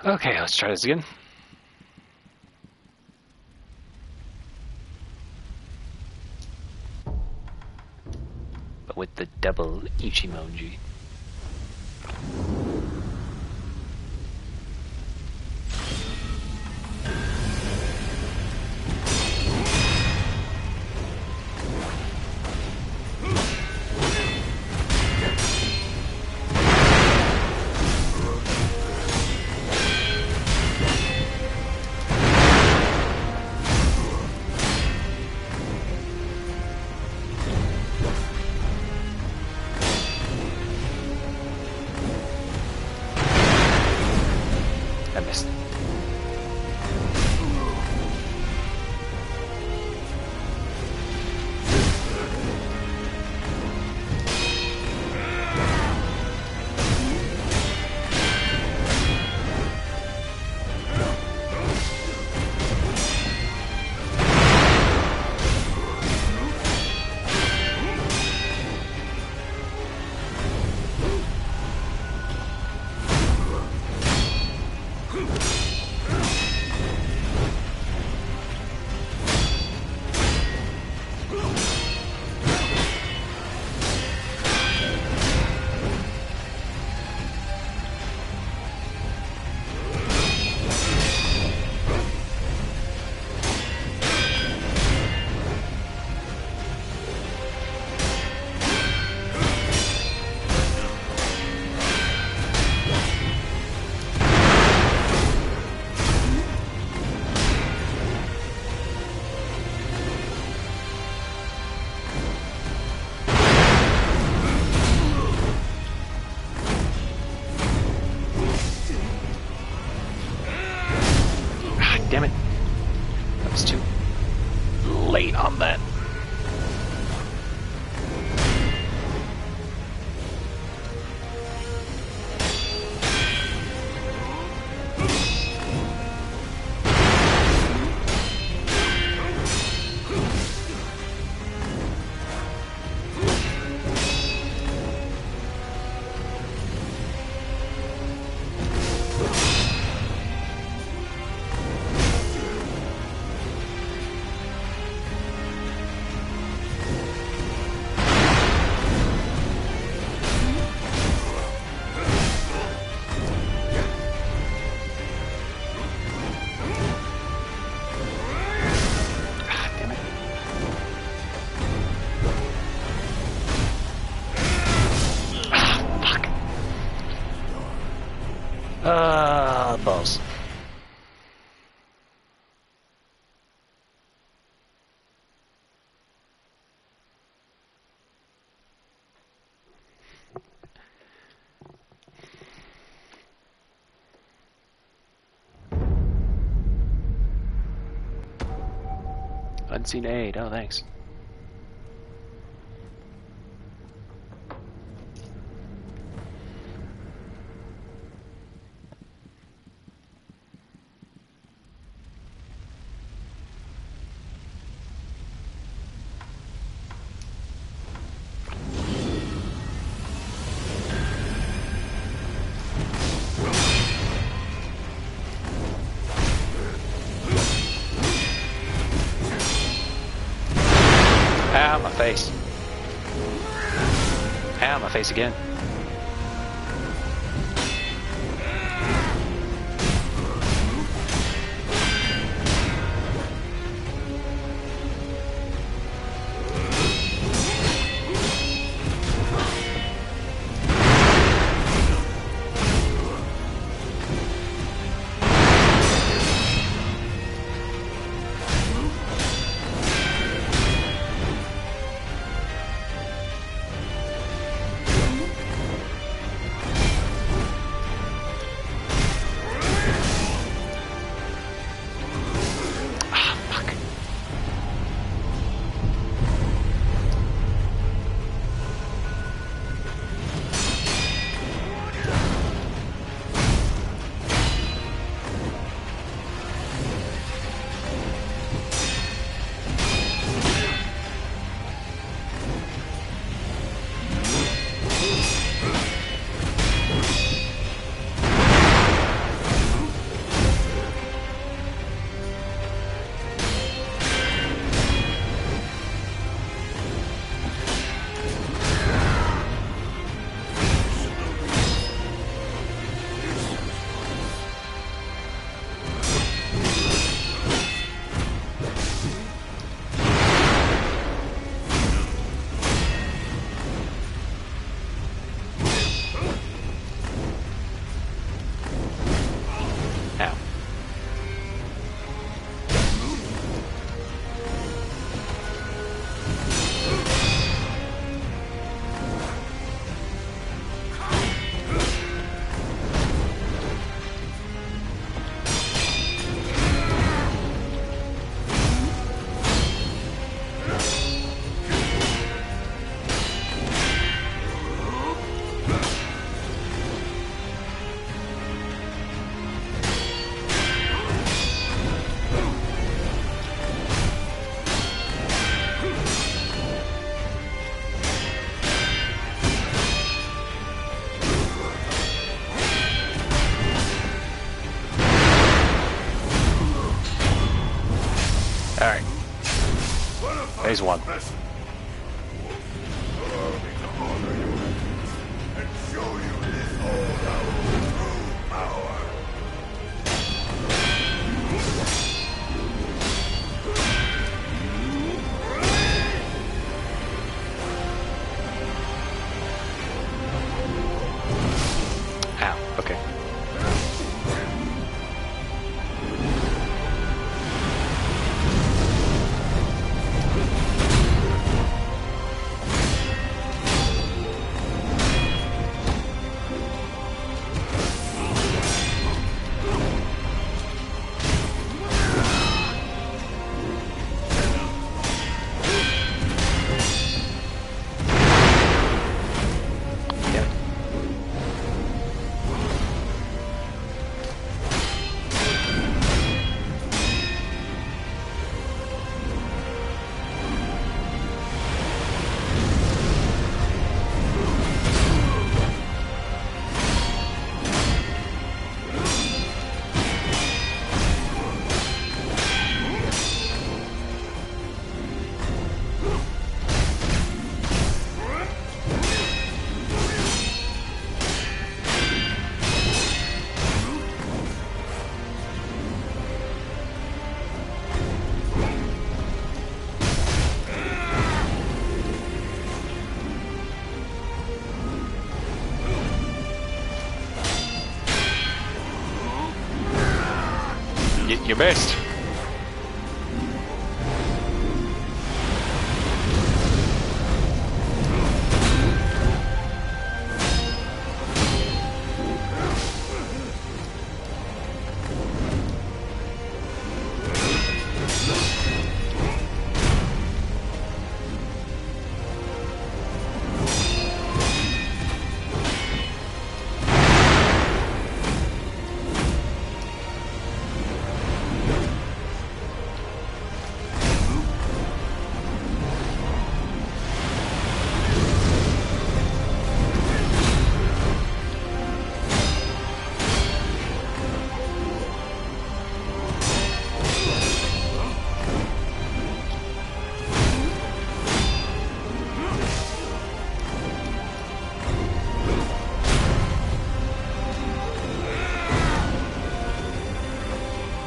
A: Okay, let's try this again. But with the double Ichimoji. I missed. Damn it. That was too late on that. Balls. Unseen aid. Oh, thanks. Ow, my face. Ow, my face again. Alright. There's one. Ow, okay. Your best.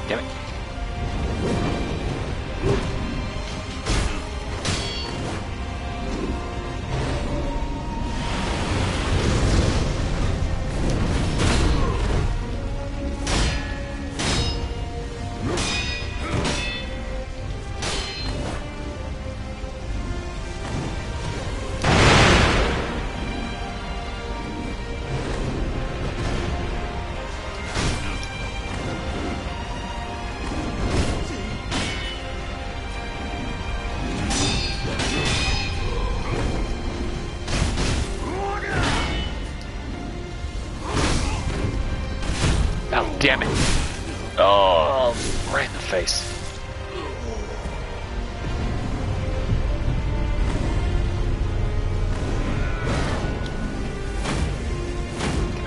A: Damn it. Oh, damn it. Oh, right in the face.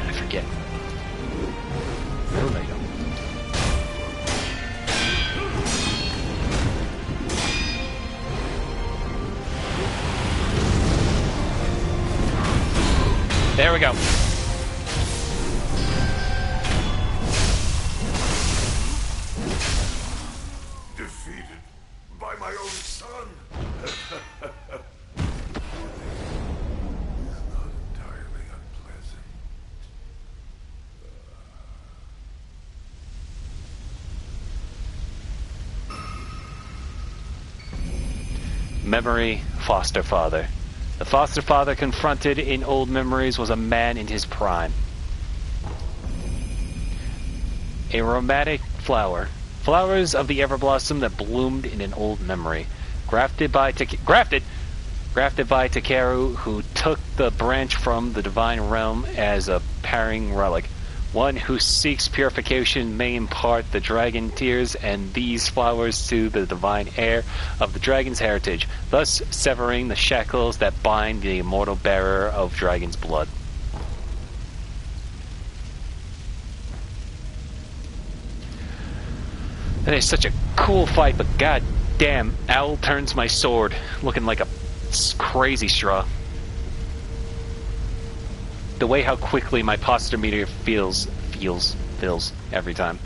A: I forget. Oh, there you go. There we go.
B: Defeated by my own son. It's not entirely unpleasant.
A: Memory, foster father. The foster father confronted in old memories was a man in his prime. A romantic flower. Flowers of the everblossom that bloomed in an old memory. Grafted by Takeru, who took the branch from the divine realm as a parring relic. One who seeks purification may impart the dragon tears and these flowers to the divine heir of the dragon's heritage, thus severing the shackles that bind the immortal bearer of dragon's blood. That is such a cool fight, but god Damn, Owl turns my sword, looking like a crazy straw. The way how quickly my posture meter fills every time.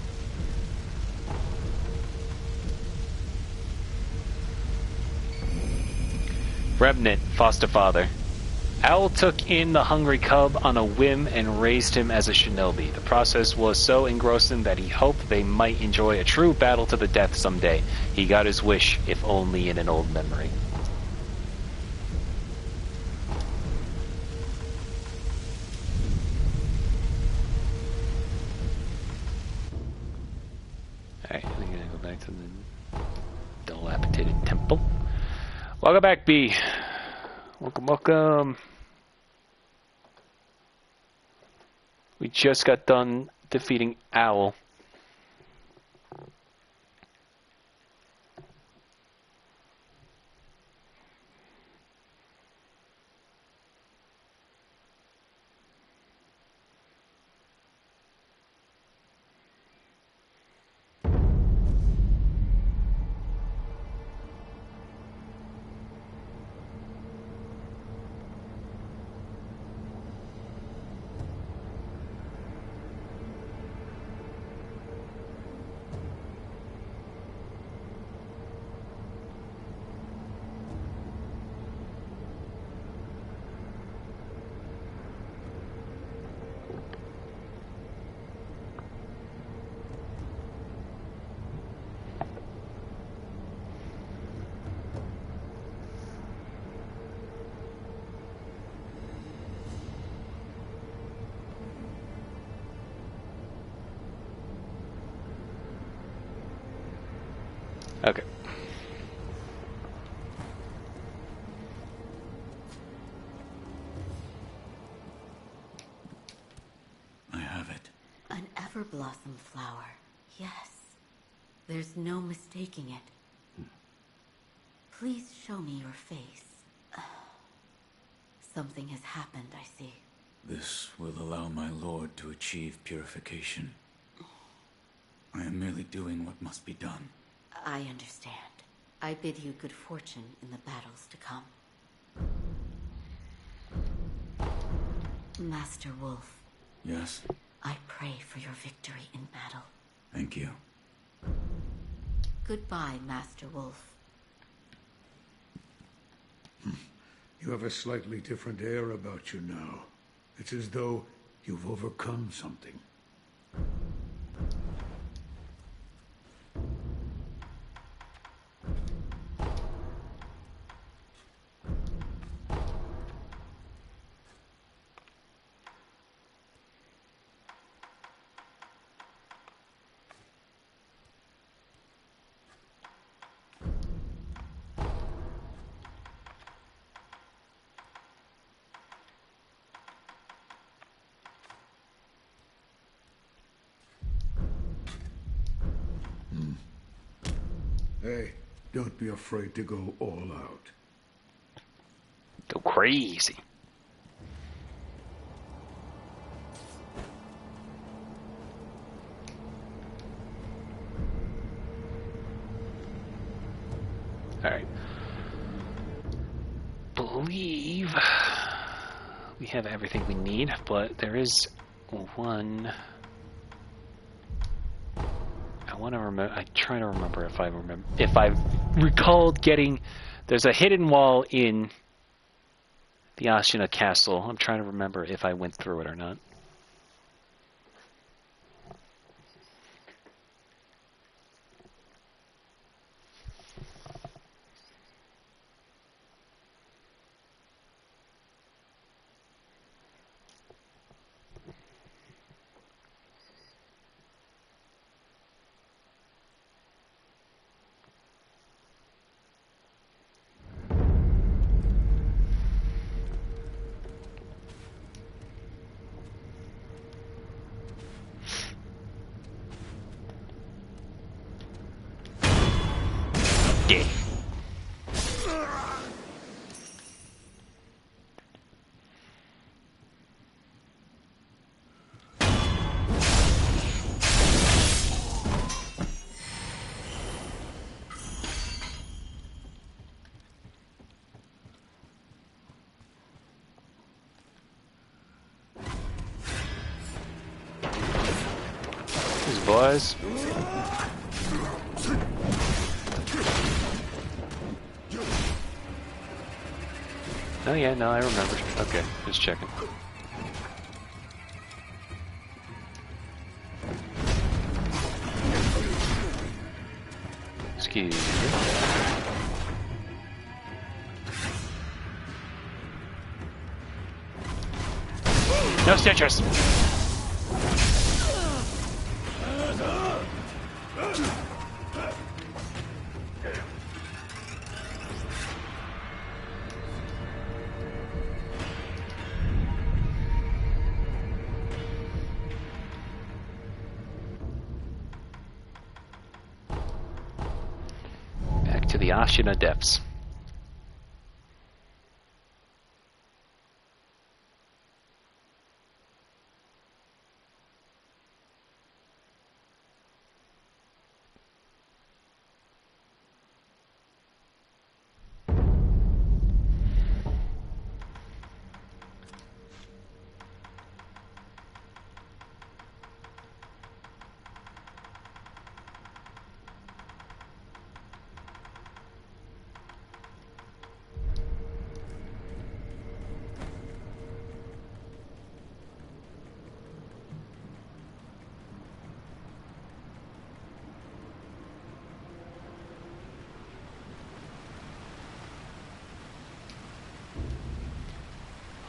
A: Remnant, foster father. Owl took in the hungry cub on a whim and raised him as a shinobi. The process was so engrossing that he hoped they might enjoy a true battle to the death someday. He got his wish, if only in an old memory. Alright, I'm gonna go back to the dilapidated temple. Welcome back, B. Welcome, welcome. We just got done defeating Owl. Okay.
E: I have it.
F: An everblossom flower. Yes. There's no mistaking it. Please show me your face. Something has happened, I see.
E: This will allow my lord to achieve purification. I am merely doing what must be done.
F: I understand. I bid you good fortune in the battles to come. Master Wolf.
E: Yes?
F: I pray for your victory in battle.
E: Thank you.
F: Goodbye, Master Wolf.
B: You have a slightly different air about you now. It's as though you've overcome something. Hey, don't be afraid to go all out.
A: Go crazy. Alright. Believe we have everything we need, but there is one. I want to remember. I try to remember if I recalled getting. There's a hidden wall in the Ashina Castle. I'm trying to remember if I went through it or not. Yeah. boys. Oh yeah, no, I remember. Okay, just checking. Excuse me. No stitchers! Back to the Ashina depths.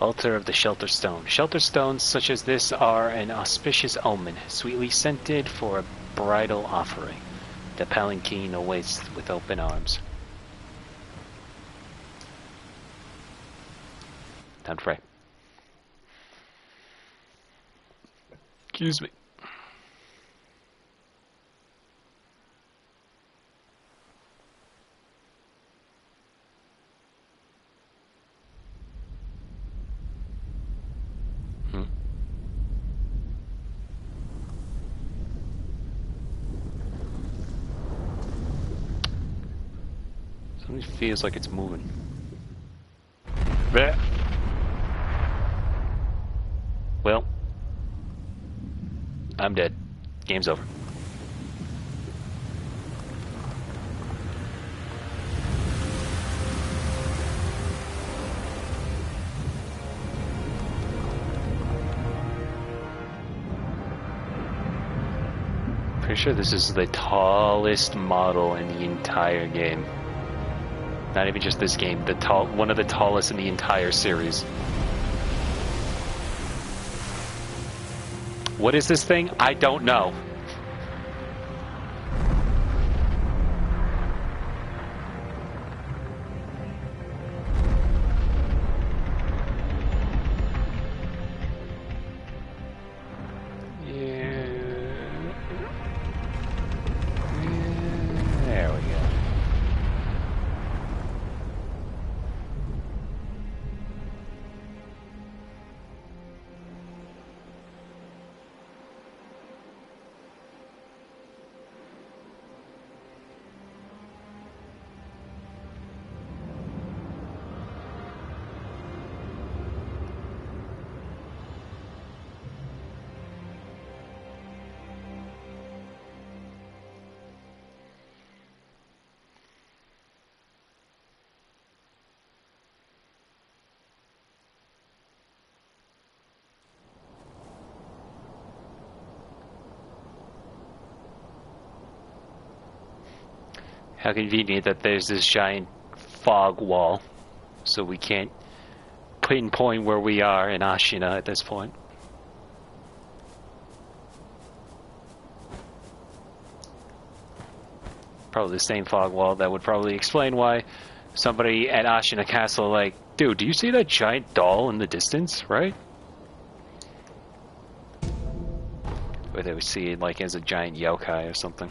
A: Altar of the Shelter Stone. Shelter stones such as this are an auspicious omen, sweetly scented for a bridal offering. The palanquin awaits with open arms. Time to pray. Excuse me. Something feels like it's moving. Blech. Well, I'm dead. Game's over. Pretty sure this is the tallest model in the entire game. Not even just this game, one of the tallest in the entire series. What is this thing? I don't know. There we go. How convenient that there's this giant fog wall, so we can't pinpoint where we are in Ashina at this point. Probably the same fog wall that would probably explain why somebody at Ashina Castle, like, dude, do you see that giant doll in the distance, right? Or they would see it like as a giant yokai or something.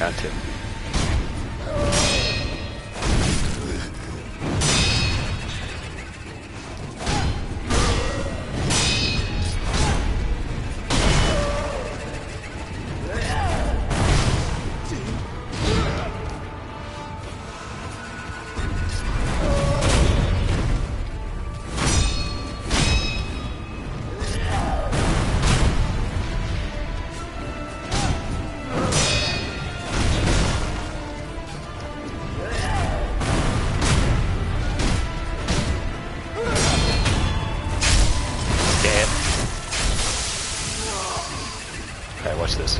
A: Round 2. Watch this.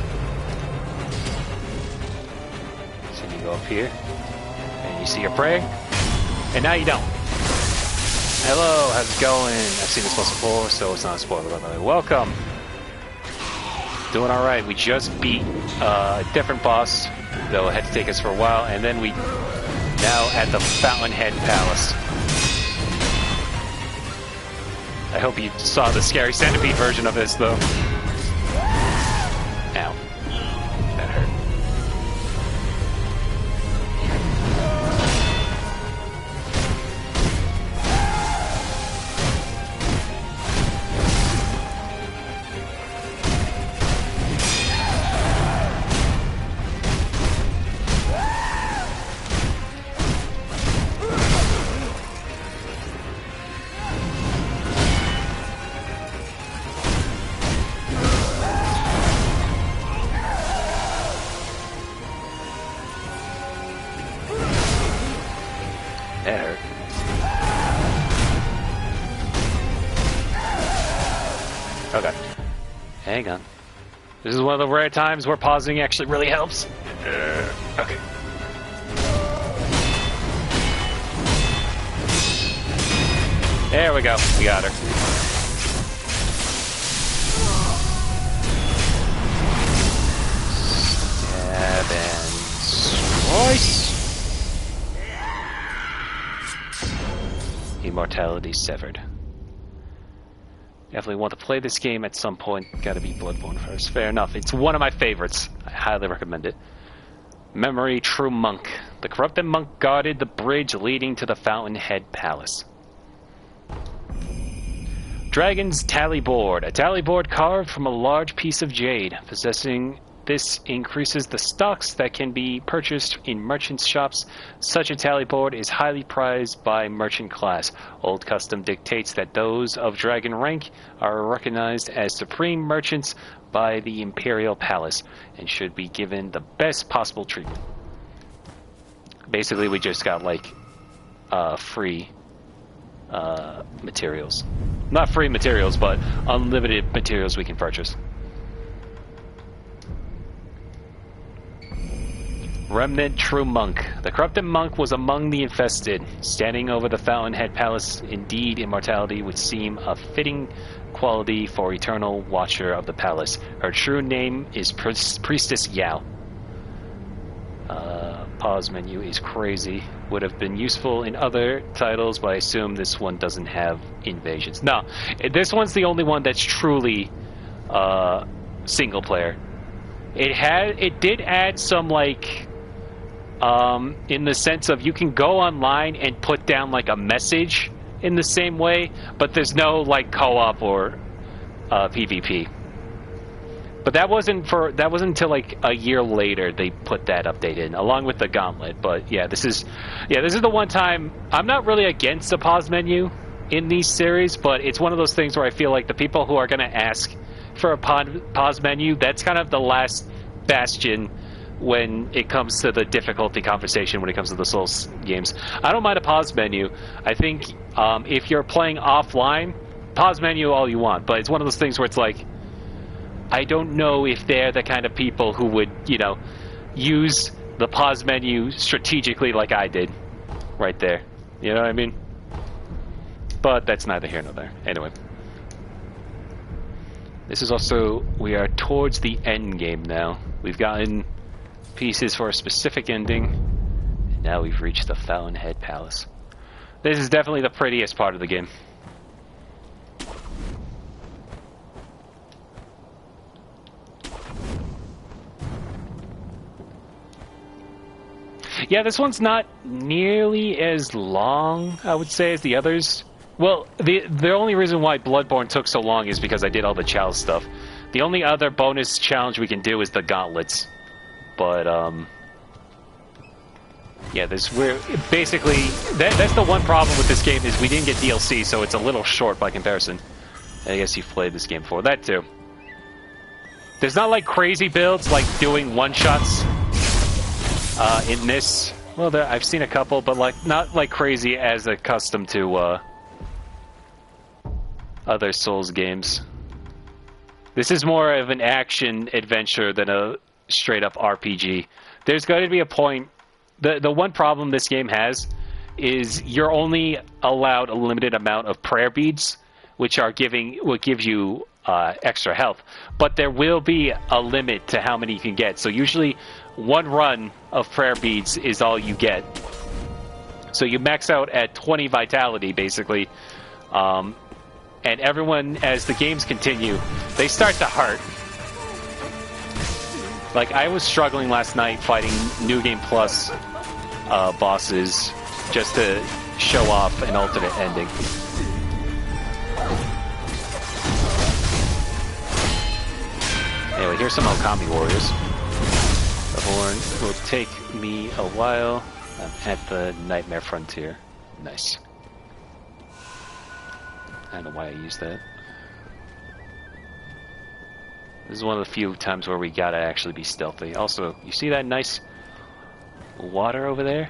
A: So you go up here, and you see your prey, and now you don't. Hello, how's it going? I've seen this once before, so it's not a spoiler, by the way. Welcome. Doing alright. We just beat a different boss, though it had to take us for a while, and then we now at the Fountainhead Palace. I hope you saw the scary centipede version of this, though. Ow. That hurt. That hurt. Okay. Hang on. This is one of the rare times where pausing actually really helps. Okay. There we go. We got her. Stab and slice. Immortality severed. Definitely want to play this game at some point. Gotta be Bloodborne first. Fair enough. It's one of my favorites. I highly recommend it. Memory True Monk. The corrupted monk guarded the bridge leading to the Fountainhead Palace. Dragon's Tally Board. A tally board carved from a large piece of jade. Possessing this increases the stocks that can be purchased in merchants' shops. Such a tally board is highly prized by merchant class. Old custom dictates that those of dragon rank are recognized as supreme merchants by the Imperial Palace and should be given the best possible treatment. Basically, we just got like free materials. Not free materials, but unlimited materials we can purchase. Remnant True Monk. The corrupted monk was among the infested. Standing over the Fountainhead Palace, indeed immortality would seem a fitting quality for eternal watcher of the palace. Her true name is Priestess Yao. Pause menu is crazy. Would have been useful in other titles, but I assume this one doesn't have invasions. No, this one's the only one that's truly single player. It did add some like in the sense of you can go online and put down like a message in the same way, but there's no like co-op or PvP. But that wasn't until like a year later they put that update in, along with the gauntlet. But yeah, this is the one time I'm not really against the pause menu in these series, but it's one of those things where I feel like the people who are going to ask for a pause menu, that's kind of the last bastion when it comes to the difficulty conversation when it comes to the Souls games. I don't mind a pause menu. I think if you're playing offline, pause menu all you want, but it's one of those things where it's like, I don't know if they're the kind of people who would, use the pause menu strategically like I did right there. You know what I mean? But that's neither here nor there. Anyway. This is also, we are towards the end game now. We've gotten pieces for a specific ending, and now we've reached the Fountainhead Palace. This is definitely the prettiest part of the game. Yeah, this one's not nearly as long, I would say, as the others. Well, the only reason why Bloodborne took so long is because I did all the Chalice stuff. The only other bonus challenge we can do is the Gauntlets. But, yeah, we're basically... That's the one problem with this game, is we didn't get DLC, so it's a little short by comparison. I guess you've played this game before. That, too. There's not, like, crazy builds, like doing one-shots in this. Well, I've seen a couple, but, like, not, like, crazy as accustomed to, other Souls games. This is more of an action-adventure than a straight-up RPG. There's going to be a point... The one problem this game has is you're only allowed a limited amount of prayer beads, which are what gives you extra health. But there will be a limit to how many you can get. So usually one run of prayer beads is all you get. So you max out at 20 vitality, basically. And everyone, as the games continue, they start to hurt. Like, I was struggling last night fighting New Game Plus bosses just to show off an alternate ending. Anyway, here's some Okami warriors. The horn will take me a while. I'm at the Nightmare Frontier. Nice. I don't know why I used that. This is one of the few times where we gotta actually be stealthy. Also, you see that nice water over there?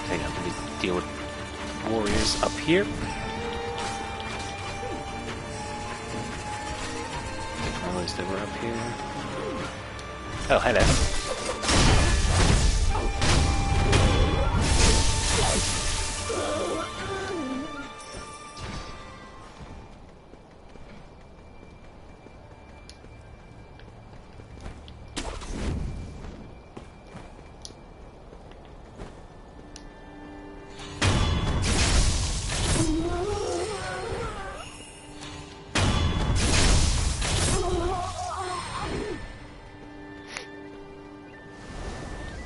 A: Hang on, let me deal with warriors up here. That we're up here. Oh, hello.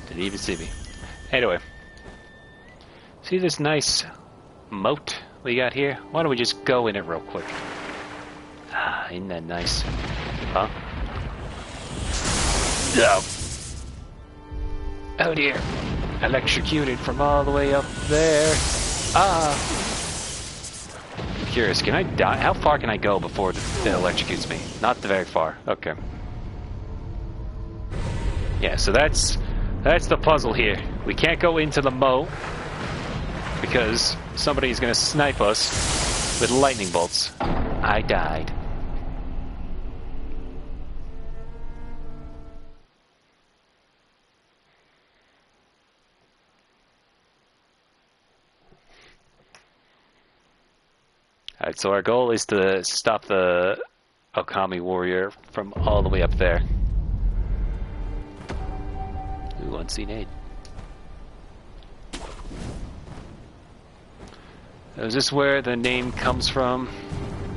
A: Didn't even see me. Anyway. See this nice moat we got here? Why don't we just go in it real quick? Ah, isn't that nice? Huh? No. Oh dear. Electrocuted from all the way up there. Ah. I'm curious, can I die? How far can I go before it electrocutes me? Not very far. Okay. Yeah, so that's the puzzle here. We can't go into the moat because somebody's gonna snipe us with lightning bolts. I died. Alright, so our goal is to stop the Okami warrior from all the way up there. Ooh, unseen aid. Is this where the name comes from?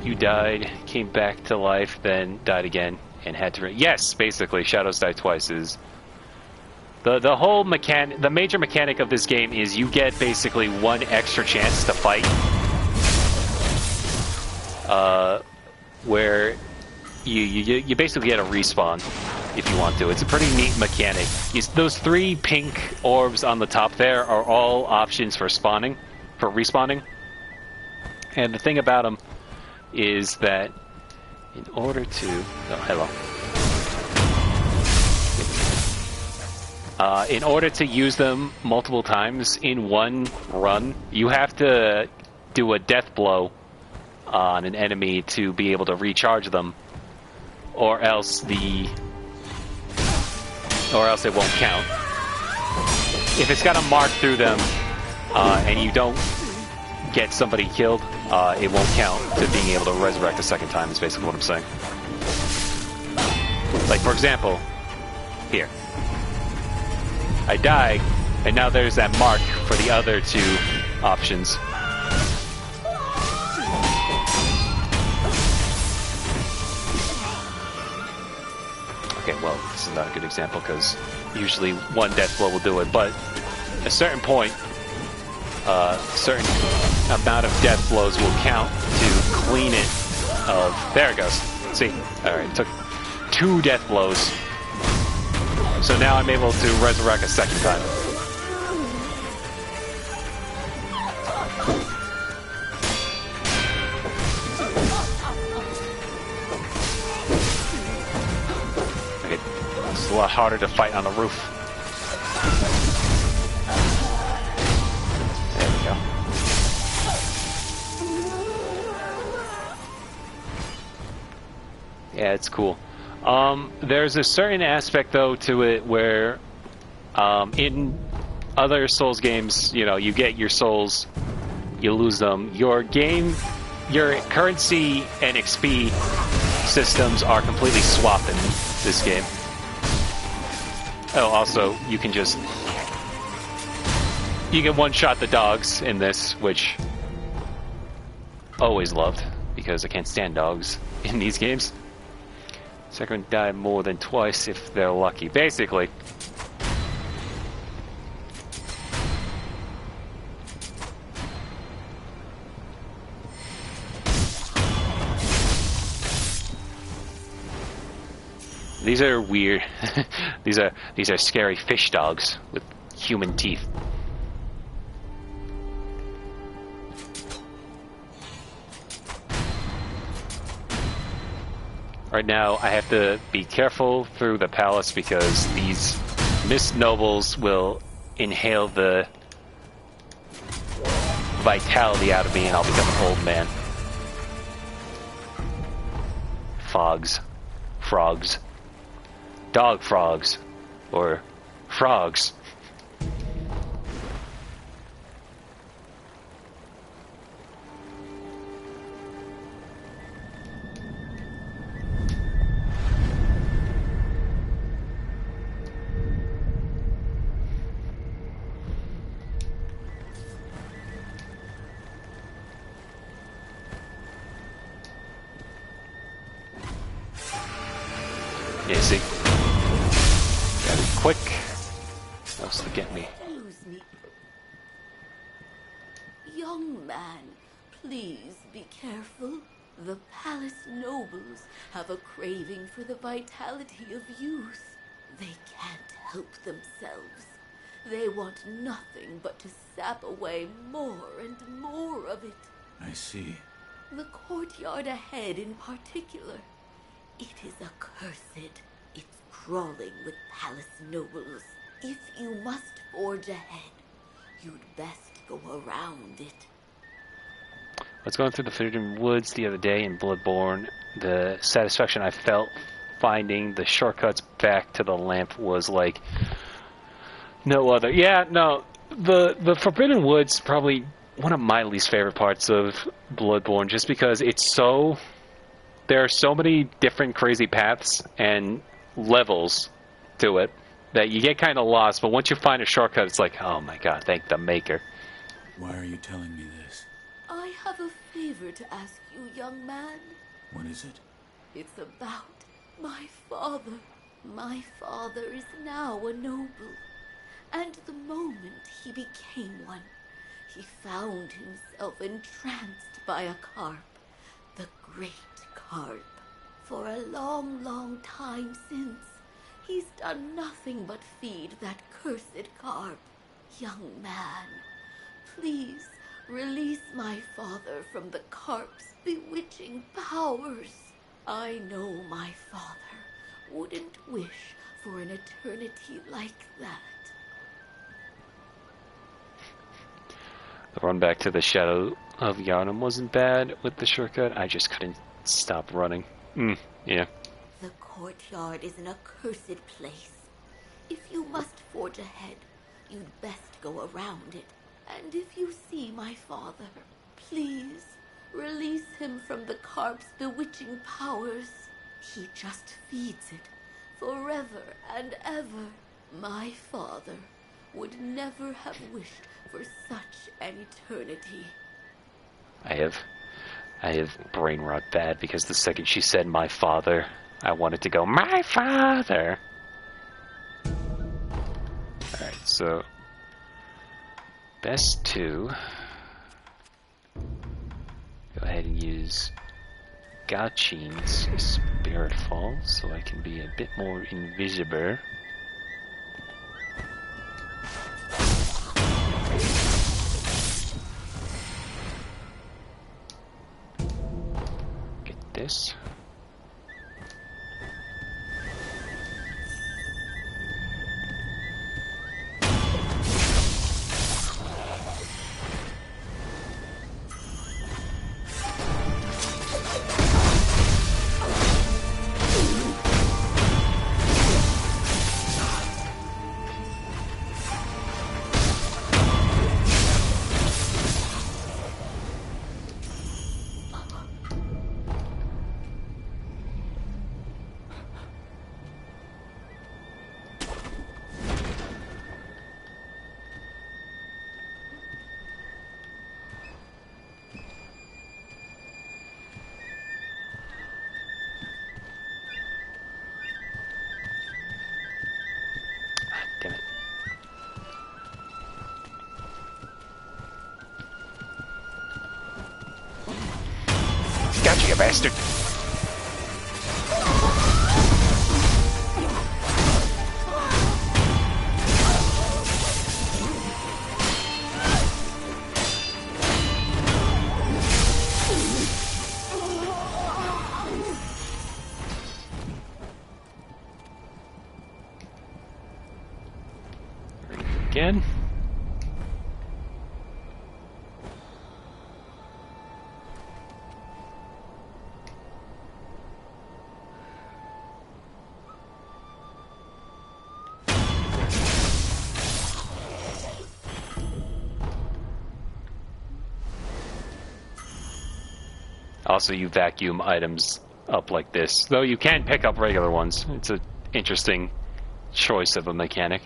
A: You died, came back to life, then died again, and had to... Yes, basically, Shadows Die Twice is... The whole mechanic... The major mechanic of this game is you get basically one extra chance to fight. Where you basically get a respawn if you want to. It's a pretty neat mechanic. Those 3 pink orbs on the top there are all options for respawning. And the thing about them is that in order to... Oh, hello. In order to use them multiple times in one run, you have to do a death blow on an enemy to be able to recharge them, or else it won't count. If it's got a mark through them and you don't get somebody killed, it won't count to being able to resurrect a second time, is basically what I'm saying. Like, for example, here. I died, and now there's that mark for the other 2 options. Okay, well, this is not a good example because usually one death blow will do it, but at a certain point, a certain amount of death blows will count to clean it of... There it goes. See? Alright, it took 2 death blows. So now I'm able to resurrect a second time. Okay, it's a lot harder to fight on the roof. There we go. Yeah, it's cool. There's a certain aspect though to it where in other Souls games, you know, you get your souls, you lose them. Your currency and XP systems are completely swapped in this game. Oh, also, you can one-shot the dogs in this, which always loved, because I can't stand dogs in these games. Second die more than twice if they're lucky. Basically, these are weird. these are scary fish dogs with human teeth. Right now, I have to be careful through the palace because these mist nobles will inhale the vitality out of me and I'll become an old man. Fogs. Frogs. Dog frogs. Or frogs. Yeah, see? Gotta be quick. What else to get me?
F: Excuse me. Young man, please be careful. The palace nobles have a craving for the vitality of youth. They can't help themselves. They want nothing but to sap away more and more of it.
E: I see.
F: The courtyard ahead in particular. It is accursed. It's crawling with palace nobles. If you must forge ahead, you'd best go around it.
A: I was going through the Forbidden Woods the other day in Bloodborne. The satisfaction I felt finding the shortcuts back to the lamp was like no other. Yeah, no, the Forbidden Woods probably one of my least favorite parts of Bloodborne, just because it's so... There are so many different crazy paths and levels to it that you get kind of lost, but once you find a shortcut, it's like, oh my god, thank the maker.
E: Why are you telling me this?
F: I have a favor to ask you, young man.
E: What is it?
F: It's about my father. My father is now a noble, and the moment he became one, he found himself entranced by a carp, the great carp. For a long, long time since, he's done nothing but feed that cursed carp. Young man, please release my father from the carp's bewitching powers. I know my father wouldn't wish for an eternity like that.
A: The run back to the Shadow of Yharnam wasn't bad with the shortcut. I just couldn't stop running. Yeah.
F: The courtyard is an accursed place. If you must forge ahead, you'd best go around it. And if you see my father, please release him from the carp's bewitching powers. He just feeds it forever and ever. My father would never have wished for such an eternity.
A: I have brain rot bad because the second she said my father, I wanted to go, my father! Alright, so... best to... go ahead and use Gachin's Spirit Fall, so I can be a bit more invisible. Get this. Damn it. Gotcha, you bastard! Again. Also, you vacuum items up like this, though you can pick up regular ones. It's an interesting choice of a mechanic.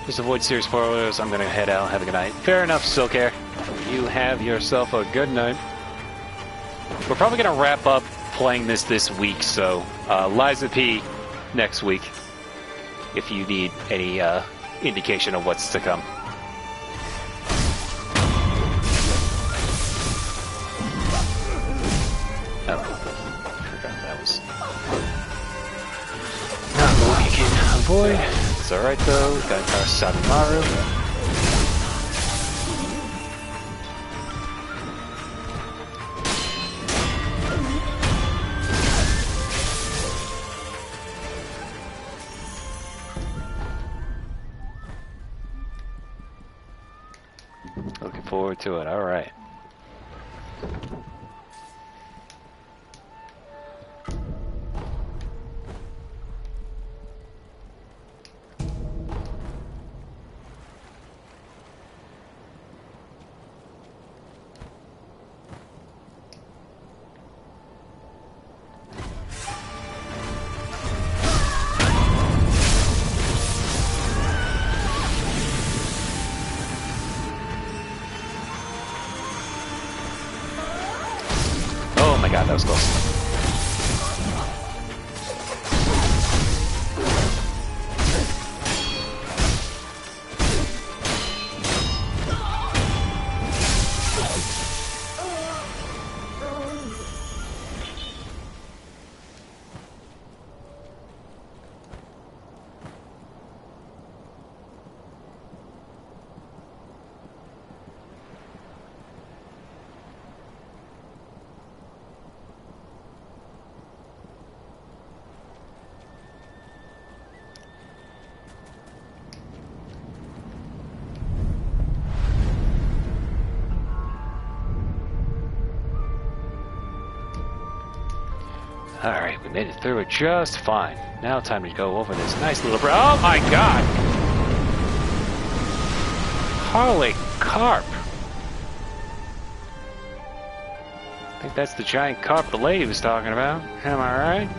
A: Just avoid serious spoilers. I'm gonna head out. Have a good night. Fair enough, Silkhair. You have yourself a good night. We're probably gonna wrap up playing this week, so Liza P next week. If you need any indication of what's to come. Oh, I forgot that was not what you can avoid. It's alright though, got our Sanimaru. Looking forward to it, alright. Oh my god, that was close. Alright, we made it through it just fine. Now time to go over this nice little oh my god! Holy carp! I think that's the giant carp the lady was talking about. Am I right?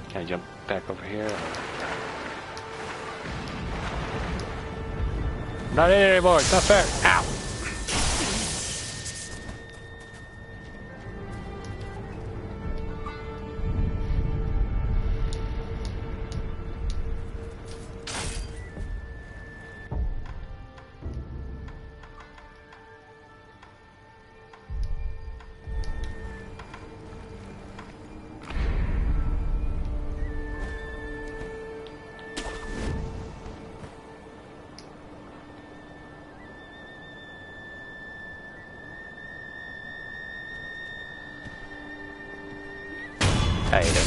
A: Can I jump back over here? I'm not in it anymore. It's not fair. Ow! I hate it.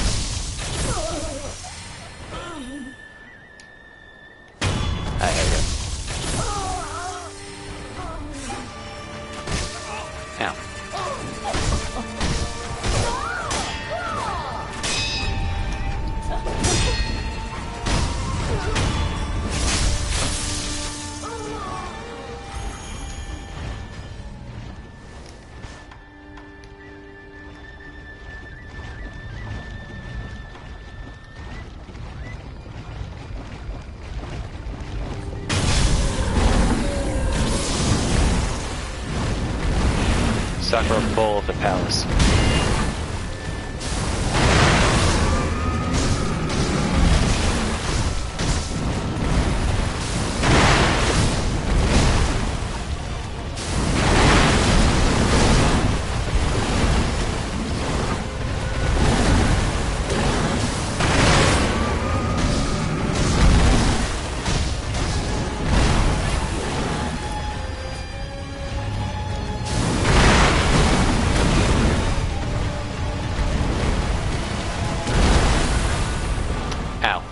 A: I hate it. Ow. Sakura full of the palace.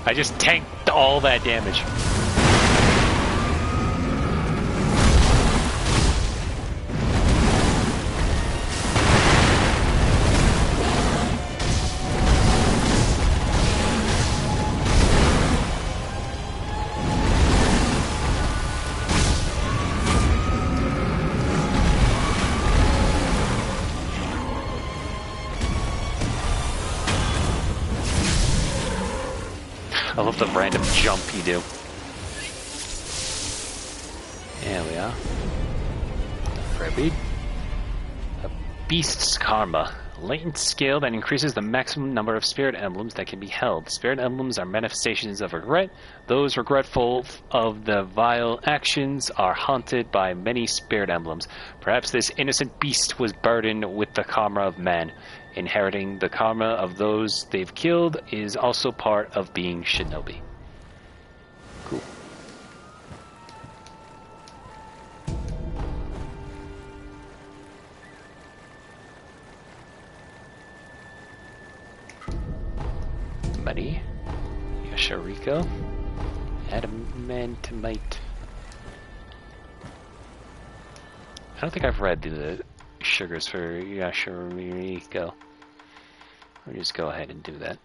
A: I just tanked all that damage. I love the random jump you do. There we are. Frebby. A beast's karma. Latent skill that increases the maximum number of spirit emblems that can be held. Spirit emblems are manifestations of regret. Those regretful of the vile actions are haunted by many spirit emblems. Perhaps this innocent beast was burdened with the karma of man. Inheriting the karma of those they've killed is also part of being shinobi. Cool. Money. Yoshariko. Adamantimite. I don't think I've read the sugars for Yoshariko. I'll just go ahead and do that.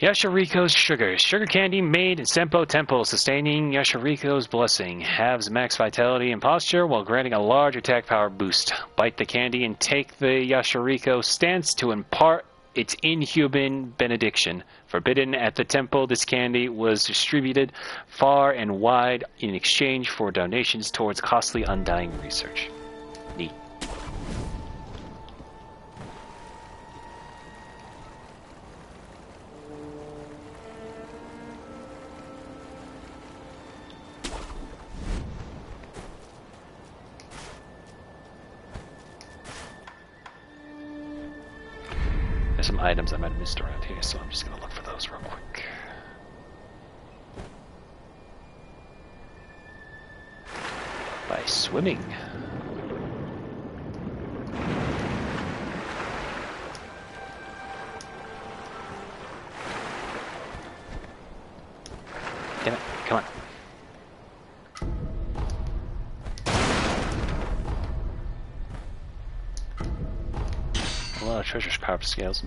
A: Yoshariko's sugars. Sugar candy made in Senpo Temple, sustaining Yoshariko's blessing. Halves max vitality and posture while granting a large attack power boost. Bite the candy and take the Yoshariko stance to impart its inhuman benediction. Forbidden at the temple, this candy was distributed far and wide in exchange for donations towards costly undying research. Neat. There's some items I might have missed around here, so I'm just gonna look for those real quick. By swimming. treasure power scales.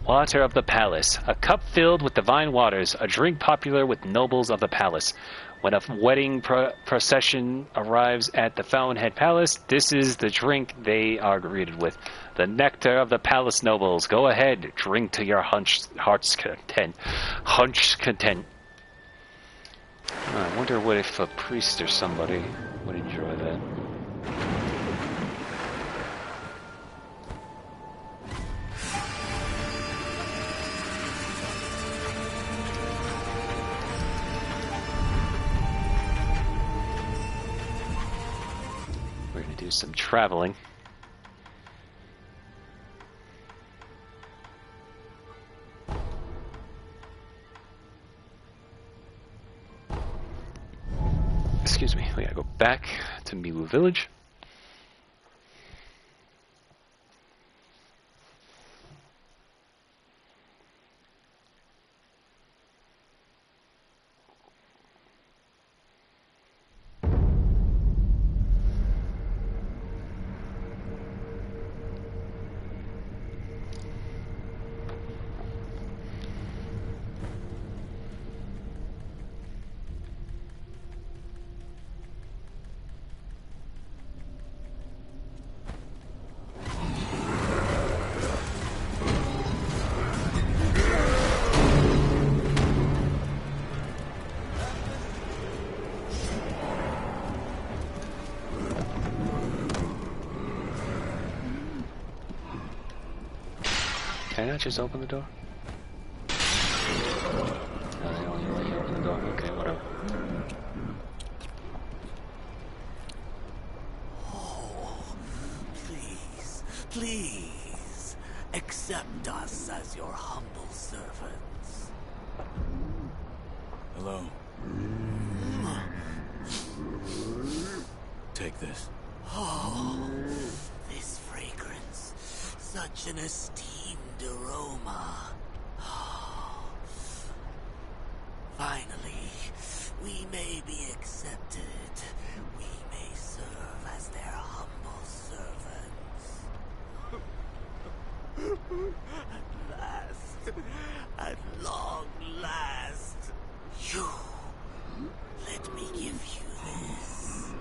A: Water of the Palace. A cup filled with divine waters, a drink popular with nobles of the palace. When a wedding procession arrives at the Fountainhead Palace, this is the drink they are greeted with. The nectar of the palace nobles. Go ahead, drink to your heart's content. Hunch's content. I wonder what if a priest or somebody would enjoy that. We're going to do some traveling. Excuse me, we gotta go back to Miwu Village. Can I just open the door? No, they only let you open the door. Okay, whatever.
I: Oh, please, please, accept us as your humble servants.
E: Hello. Take this.
I: Oh, this fragrance, such an esteemed aroma. Oh, finally, we may be accepted. We may serve as their humble servants. At last, at long last, you, let me give you this.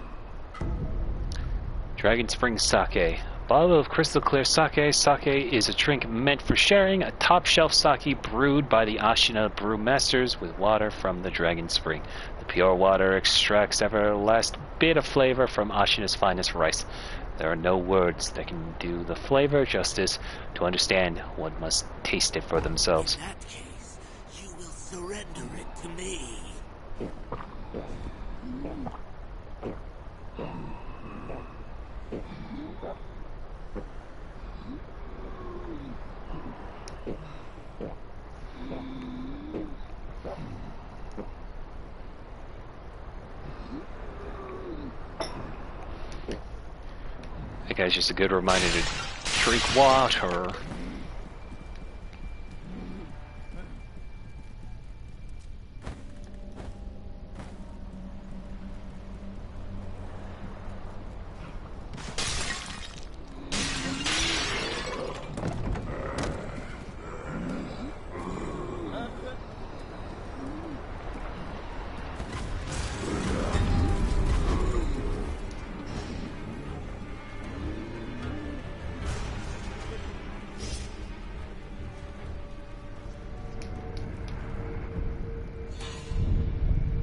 A: Dragon Spring Sake. Bottle of crystal clear sake. Sake is a drink meant for sharing, a top shelf sake brewed by the Ashina brewmasters with water from the Dragon Spring. The pure water extracts every last bit of flavor from Ashina's finest rice. There are no words that can do the flavor justice. To understand, one must taste it for themselves.
I: In that case, you will surrender it to me.
A: That guy's just a good reminder to drink water.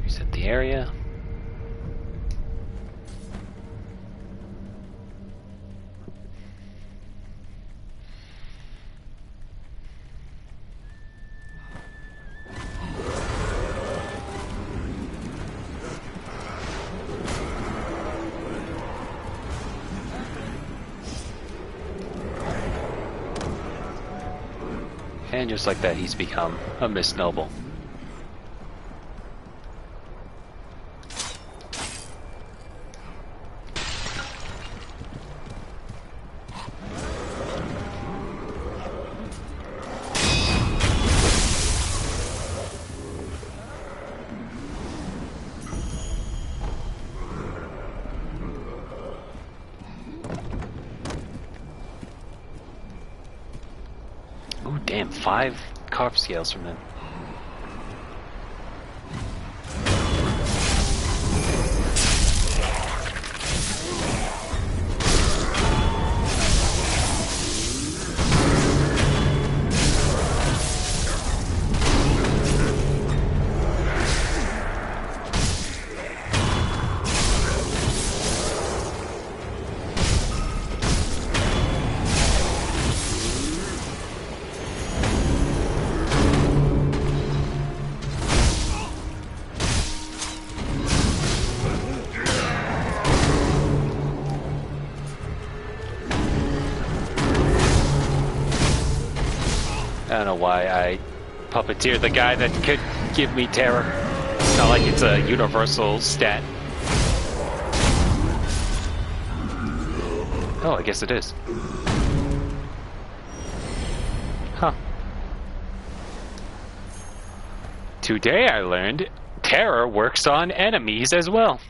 A: Reset the area. And just like that, he's become a Miss Noble. damn, 5 carp scales from them. I don't know why I puppeteered the guy that could give me terror. It's not like it's a universal stat. Oh, I guess it is. Huh. Today I learned terror works on enemies as well.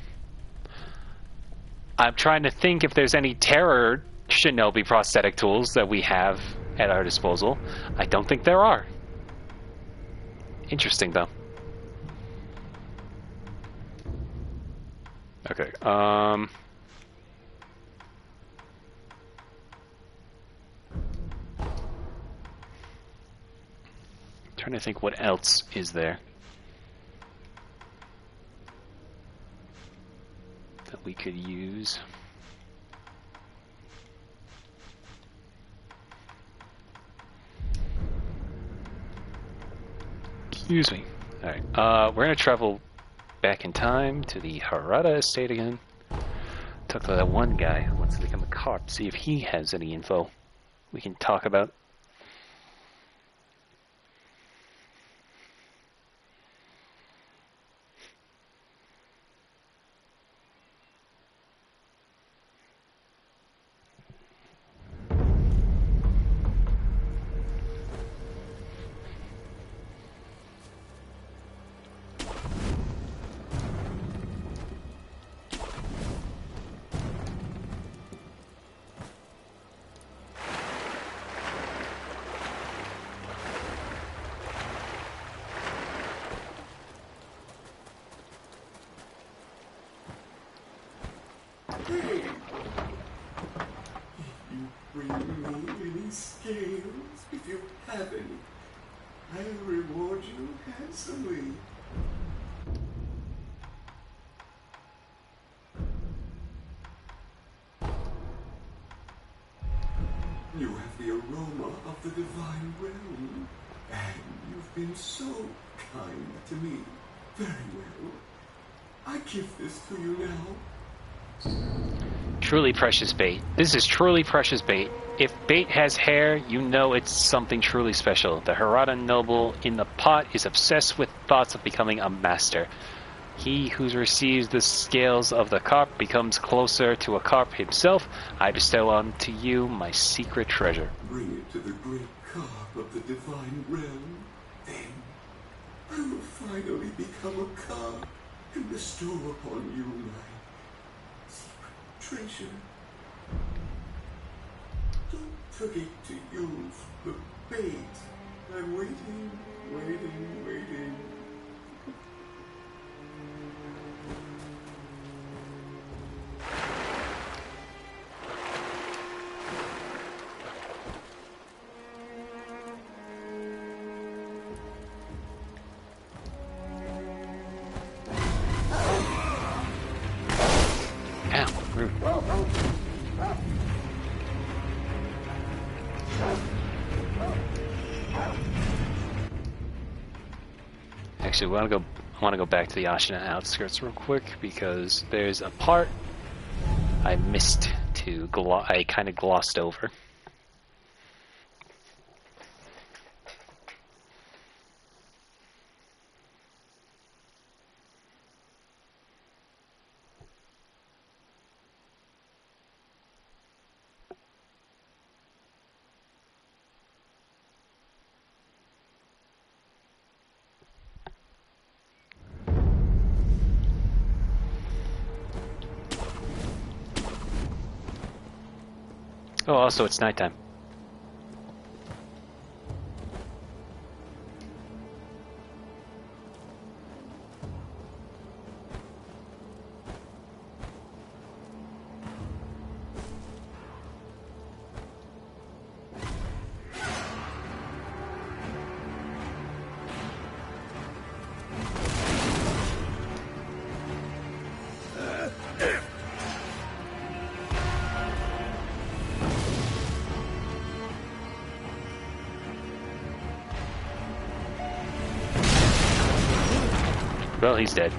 A: I'm trying to think if there's any terror shinobi prosthetic tools that we have at our disposal. I don't think there are. Interesting, though. Okay, trying to think what else is there that we could use. Excuse me. Alright, we're gonna travel back in time to the Harada estate again. Talk to that one guy who wants to become a carp, see if he has any info we can talk about.
J: Scales, if you have any, I'll reward you handsomely. You have the aroma of the divine realm, and you've been so kind to me. Very well. I give this to you now.
A: Truly precious bait. This is truly precious bait. If bait has hair, you know it's something truly special. The Harada noble in the pot is obsessed with thoughts of becoming a master. He who receives the scales of the carp becomes closer to a carp himself. I bestow unto you my secret treasure.
J: Bring it to the great carp of the divine realm. Then I will finally become a carp and bestow upon you my treasure. Don't forget to use the bait. I'm waiting.
A: Actually, I want to go back to the Ashina outskirts real quick because there's a part I missed I kind of glossed over. Oh, also it's nighttime. Well, he's dead.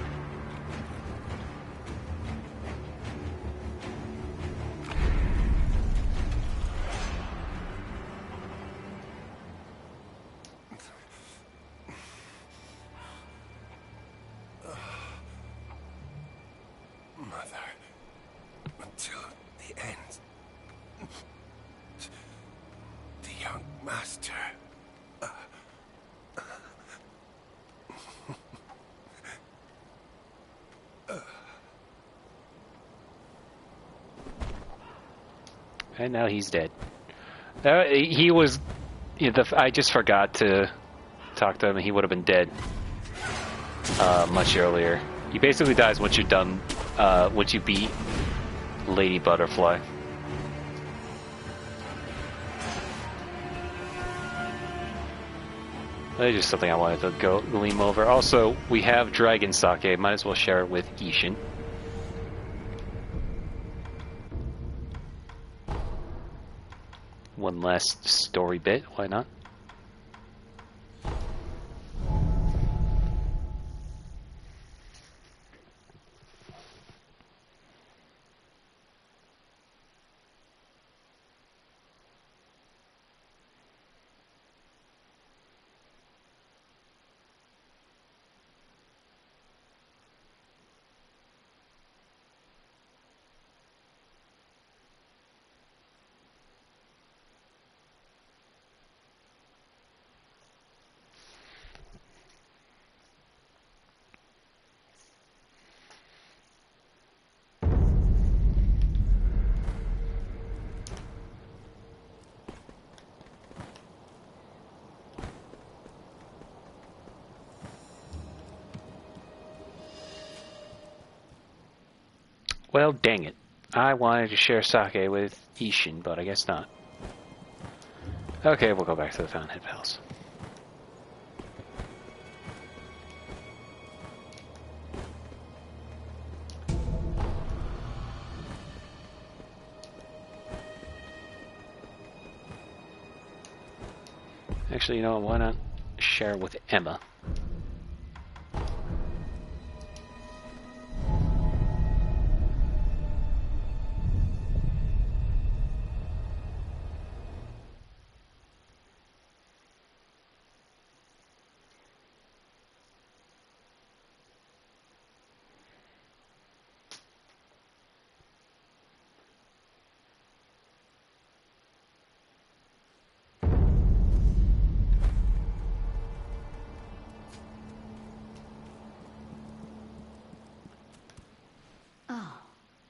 B: Mother, until the end. The young master.
A: And now he's dead. He was... I just forgot to talk to him. He would have been dead much earlier. He basically dies once you're done, once you beat Lady Butterfly. That's just something I wanted to gleam over. Also, we have Dragon Sake. Might as well share it with Ishin. One last story bit. Why not? Well, dang it. I wanted to share sake with Ishin, but I guess not. Okay, we'll go back to the Fountainhead Palace. Actually, you know what? Why not share with Emma?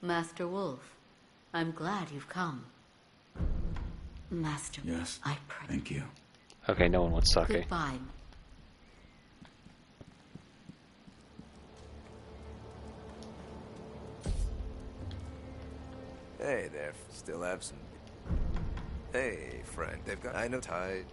F: Master Wolf, I'm glad you've come. Master,
E: Yes,
F: I pray.
E: thank you.
A: Okay, no one wants sake.
F: Goodbye.
K: Hey there, still absent. Hey, friend, they've got... I know tide.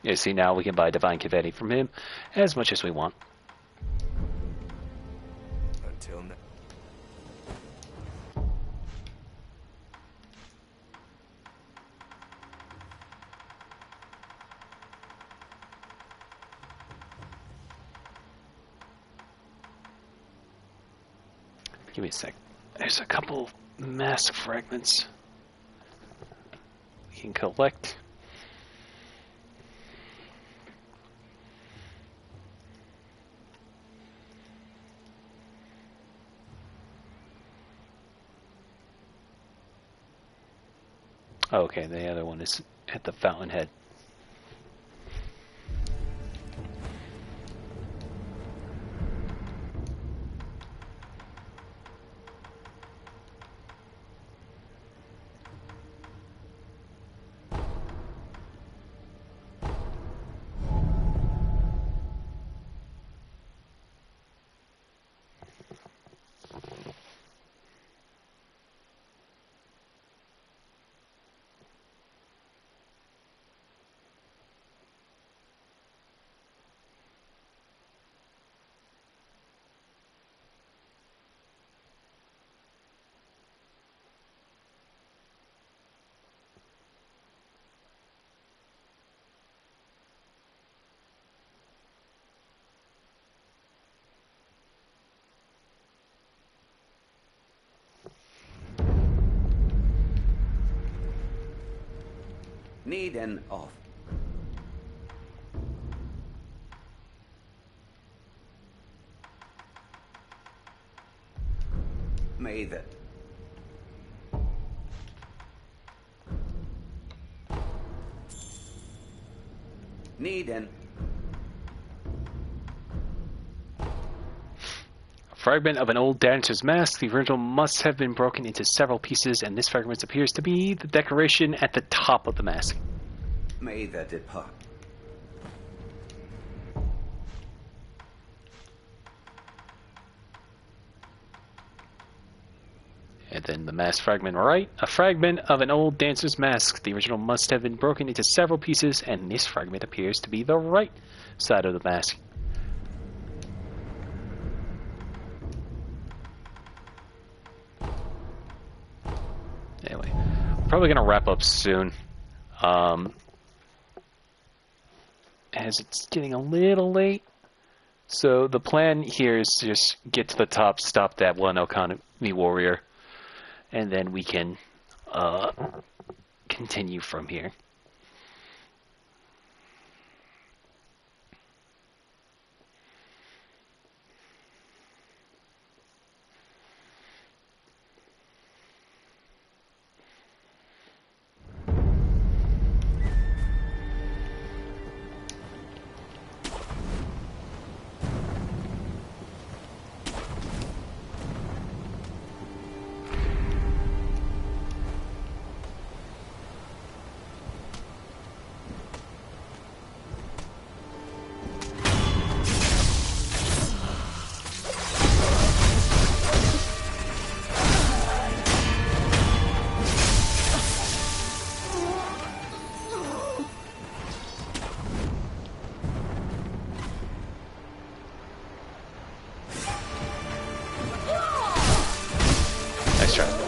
A: Yeah, see, now we can buy Divine Confetti from him as much as we want.
K: Until now.
A: Give me a sec. There's a couple massive fragments we can collect. Okay, the other one is at the Fountainhead.
L: Need an off. May the... Need an...
A: Fragment of an old dancer's mask. The original must have been broken into several pieces, and this fragment appears to be the decoration at the top of the mask.
L: May that depart.
A: And then the mask fragment right. A fragment of an old dancer's mask. The original must have been broken into several pieces, and this fragment appears to be the right side of the mask. Anyway, we're probably going to wrap up soon. As it's getting a little late. So the plan here is to just get to the top, stop that one Okami warrior, and then we can continue from here. Nice try.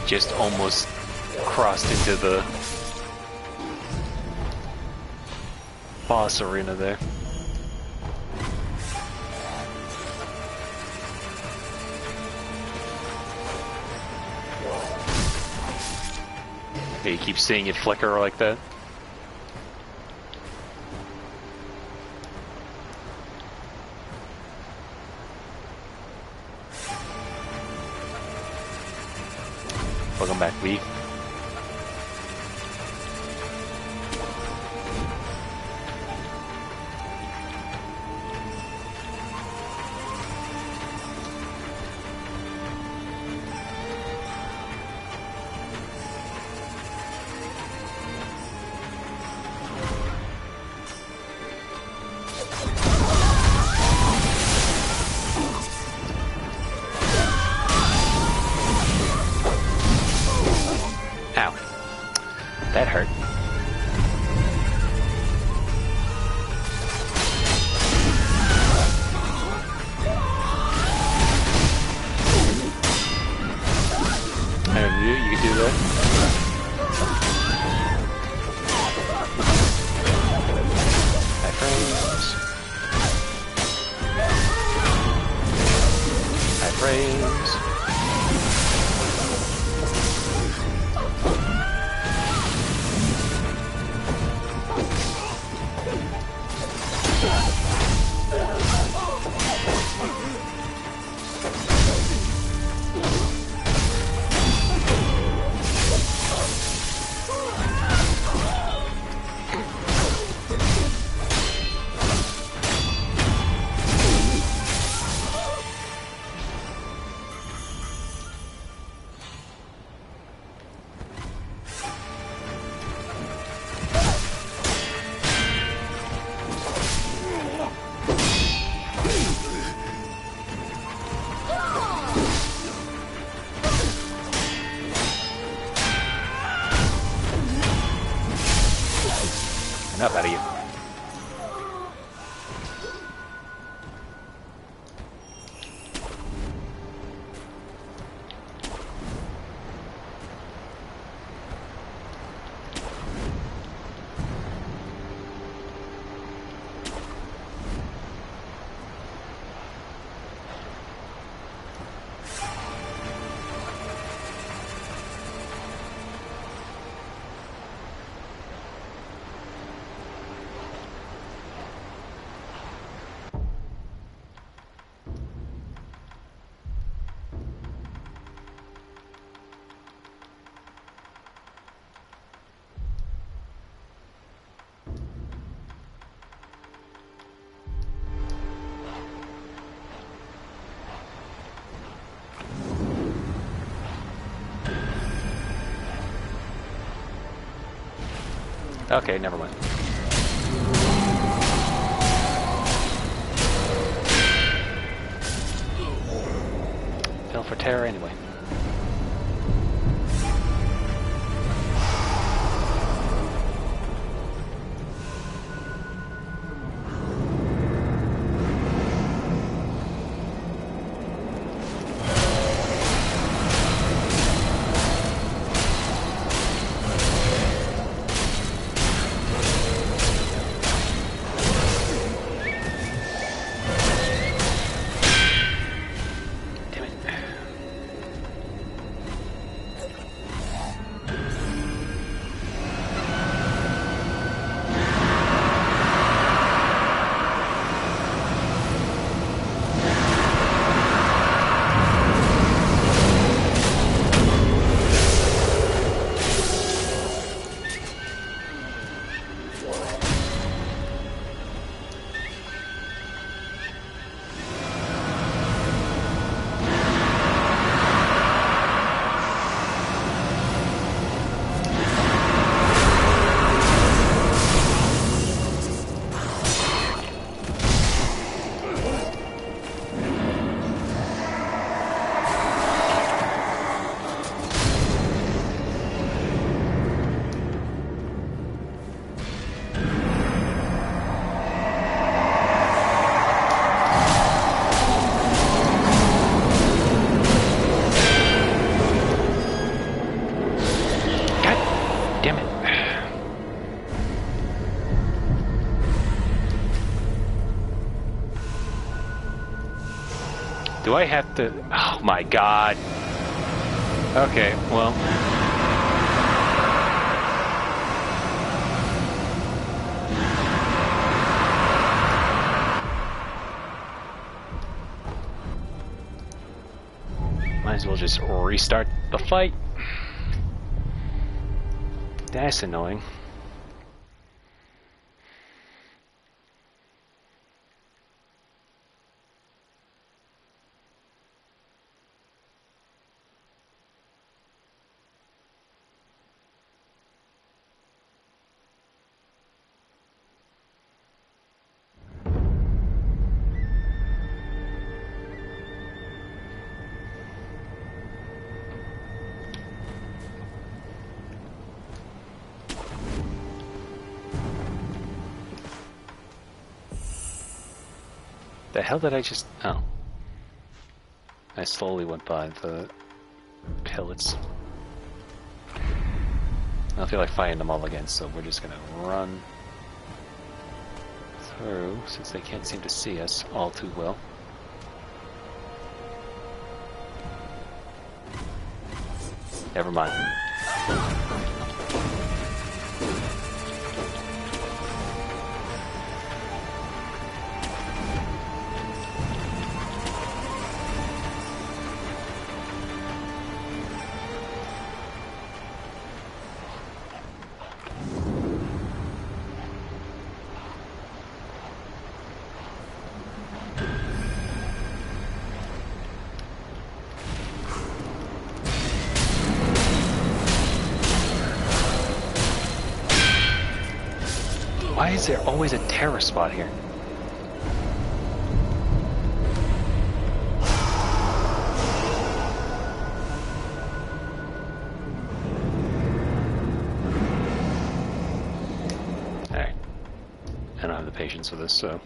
A: Just almost crossed into the boss arena there. Yeah, you keep seeing it flicker like that. Welcome back, Lee. Enough out of you. Okay, never mind. Fell for terror anyway. Do I have to... Oh my god. Okay, well... Might as well just restart the fight. That's annoying. The hell did I just... Oh. I slowly went by the pillets. I don't feel like fighting them all again, so we're just gonna run through, since they can't seem to see us all too well. Never mind. Why is there always a terror spot here? Alright. I don't have the patience for this, so.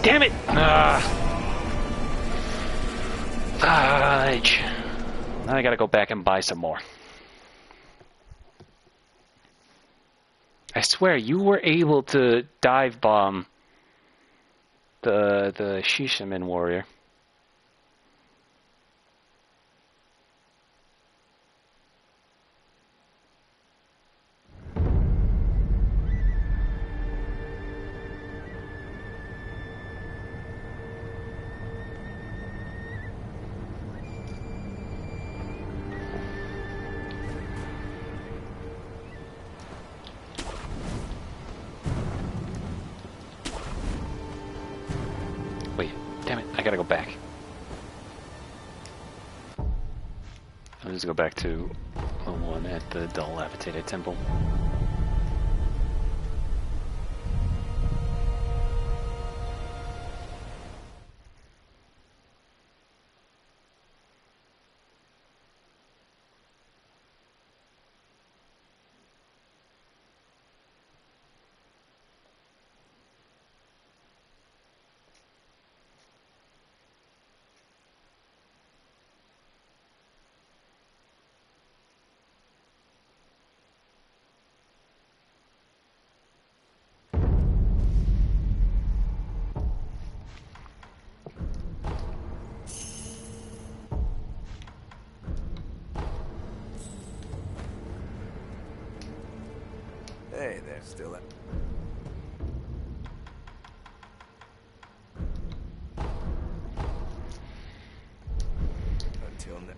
A: Damn it! Fudge. Now I gotta go back and buy some more. I swear, you were able to dive bomb the Shishaman warrior. Wait, damn it, I gotta go back. I'll just go back to the one at the dilapidated temple.
K: Hey, they're still at. Until now.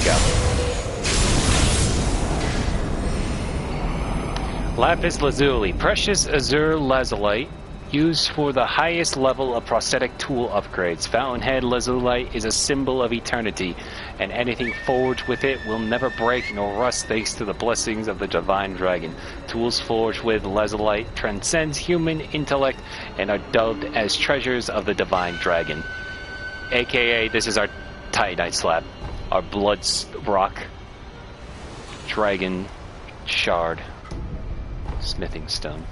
A: we go. Lapis lazuli, precious azure lazulite, used for the highest level of prosthetic tool upgrades. Fountainhead lazulite is a symbol of eternity, and anything forged with it will never break nor rust thanks to the blessings of the divine dragon. Tools forged with lazulite transcends human intellect and are dubbed as treasures of the divine dragon. AKA, this is our titanite slab, our blood rock, dragon shard, smithing stone,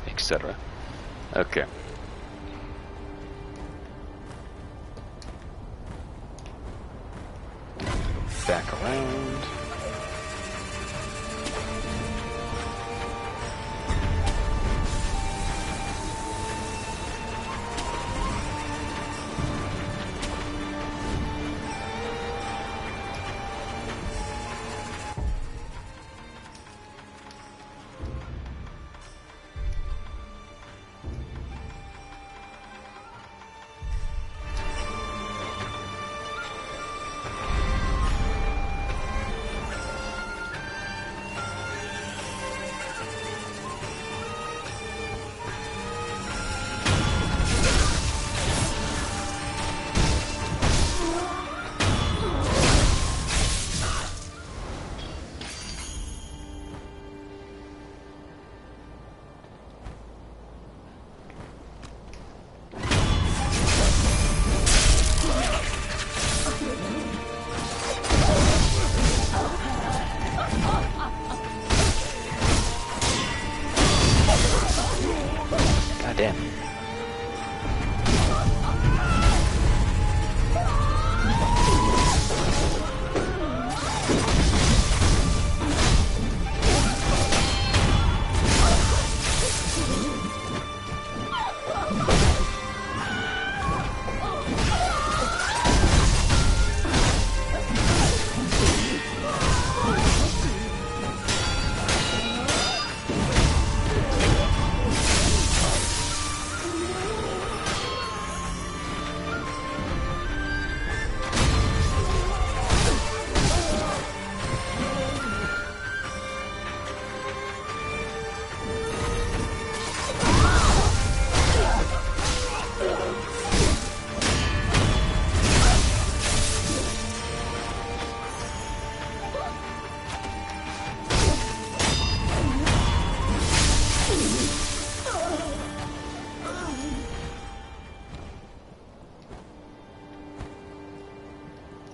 A: etc. Okay. Back around.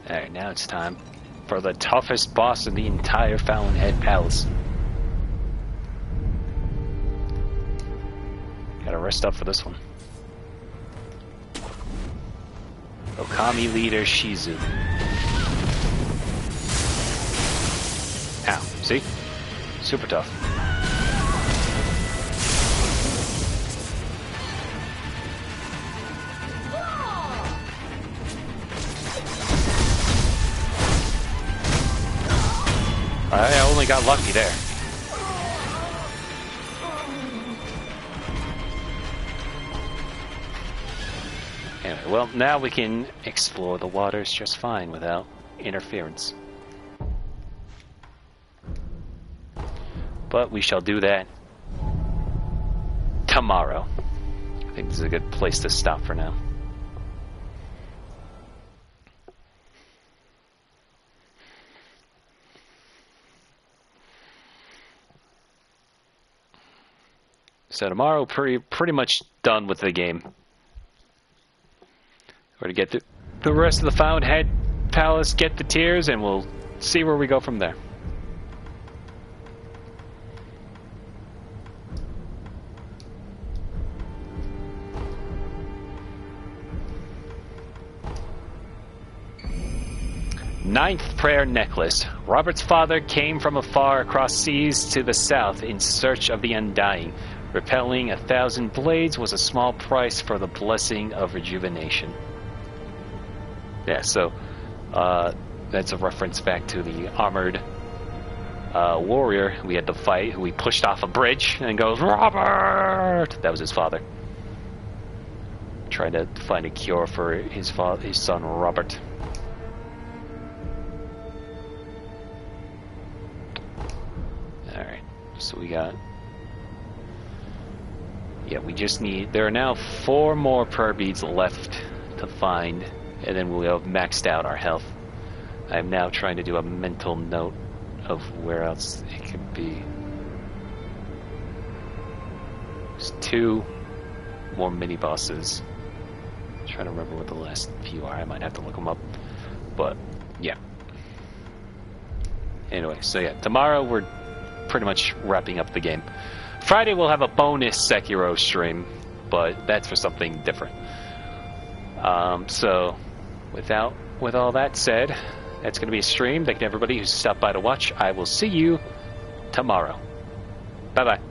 A: Alright, now it's time for the toughest boss in the entire Fountainhead Palace. Gotta rest up for this one. Okami leader Shizu. Ow, see? Super tough. I only got lucky there. Anyway, well, now we can explore the waters just fine without interference. But we shall do that tomorrow. I think this is a good place to stop for now. So tomorrow, pretty much done with the game. We're to get the rest of the Fountainhead Palace, get the tears, and we'll see where we go from there. Ninth Prayer Necklace. Robert's father came from afar across seas to the south in search of the Undying. Repelling 1,000 blades was a small price for the blessing of rejuvenation. Yeah, so that's a reference back to the armored warrior we had to fight, who we pushed off a bridge and goes, "Robert!" That was his father. Trying to find a cure for his son, Robert. So we got... Yeah, we just need... There are now 4 more prayer beads left to find, and then we'll have maxed out our health. I'm now trying to do a mental note of where else it could be. There's 2 more mini-bosses. I'm trying to remember what the last few are. I might have to look them up. But, yeah. Anyway, so yeah, tomorrow we're pretty much wrapping up the game. Friday we'll have a bonus Sekiro stream, but that's for something different. So, with all that said, that's going to be a stream. Thank you to everybody who stopped by to watch. I will see you tomorrow. Bye-bye.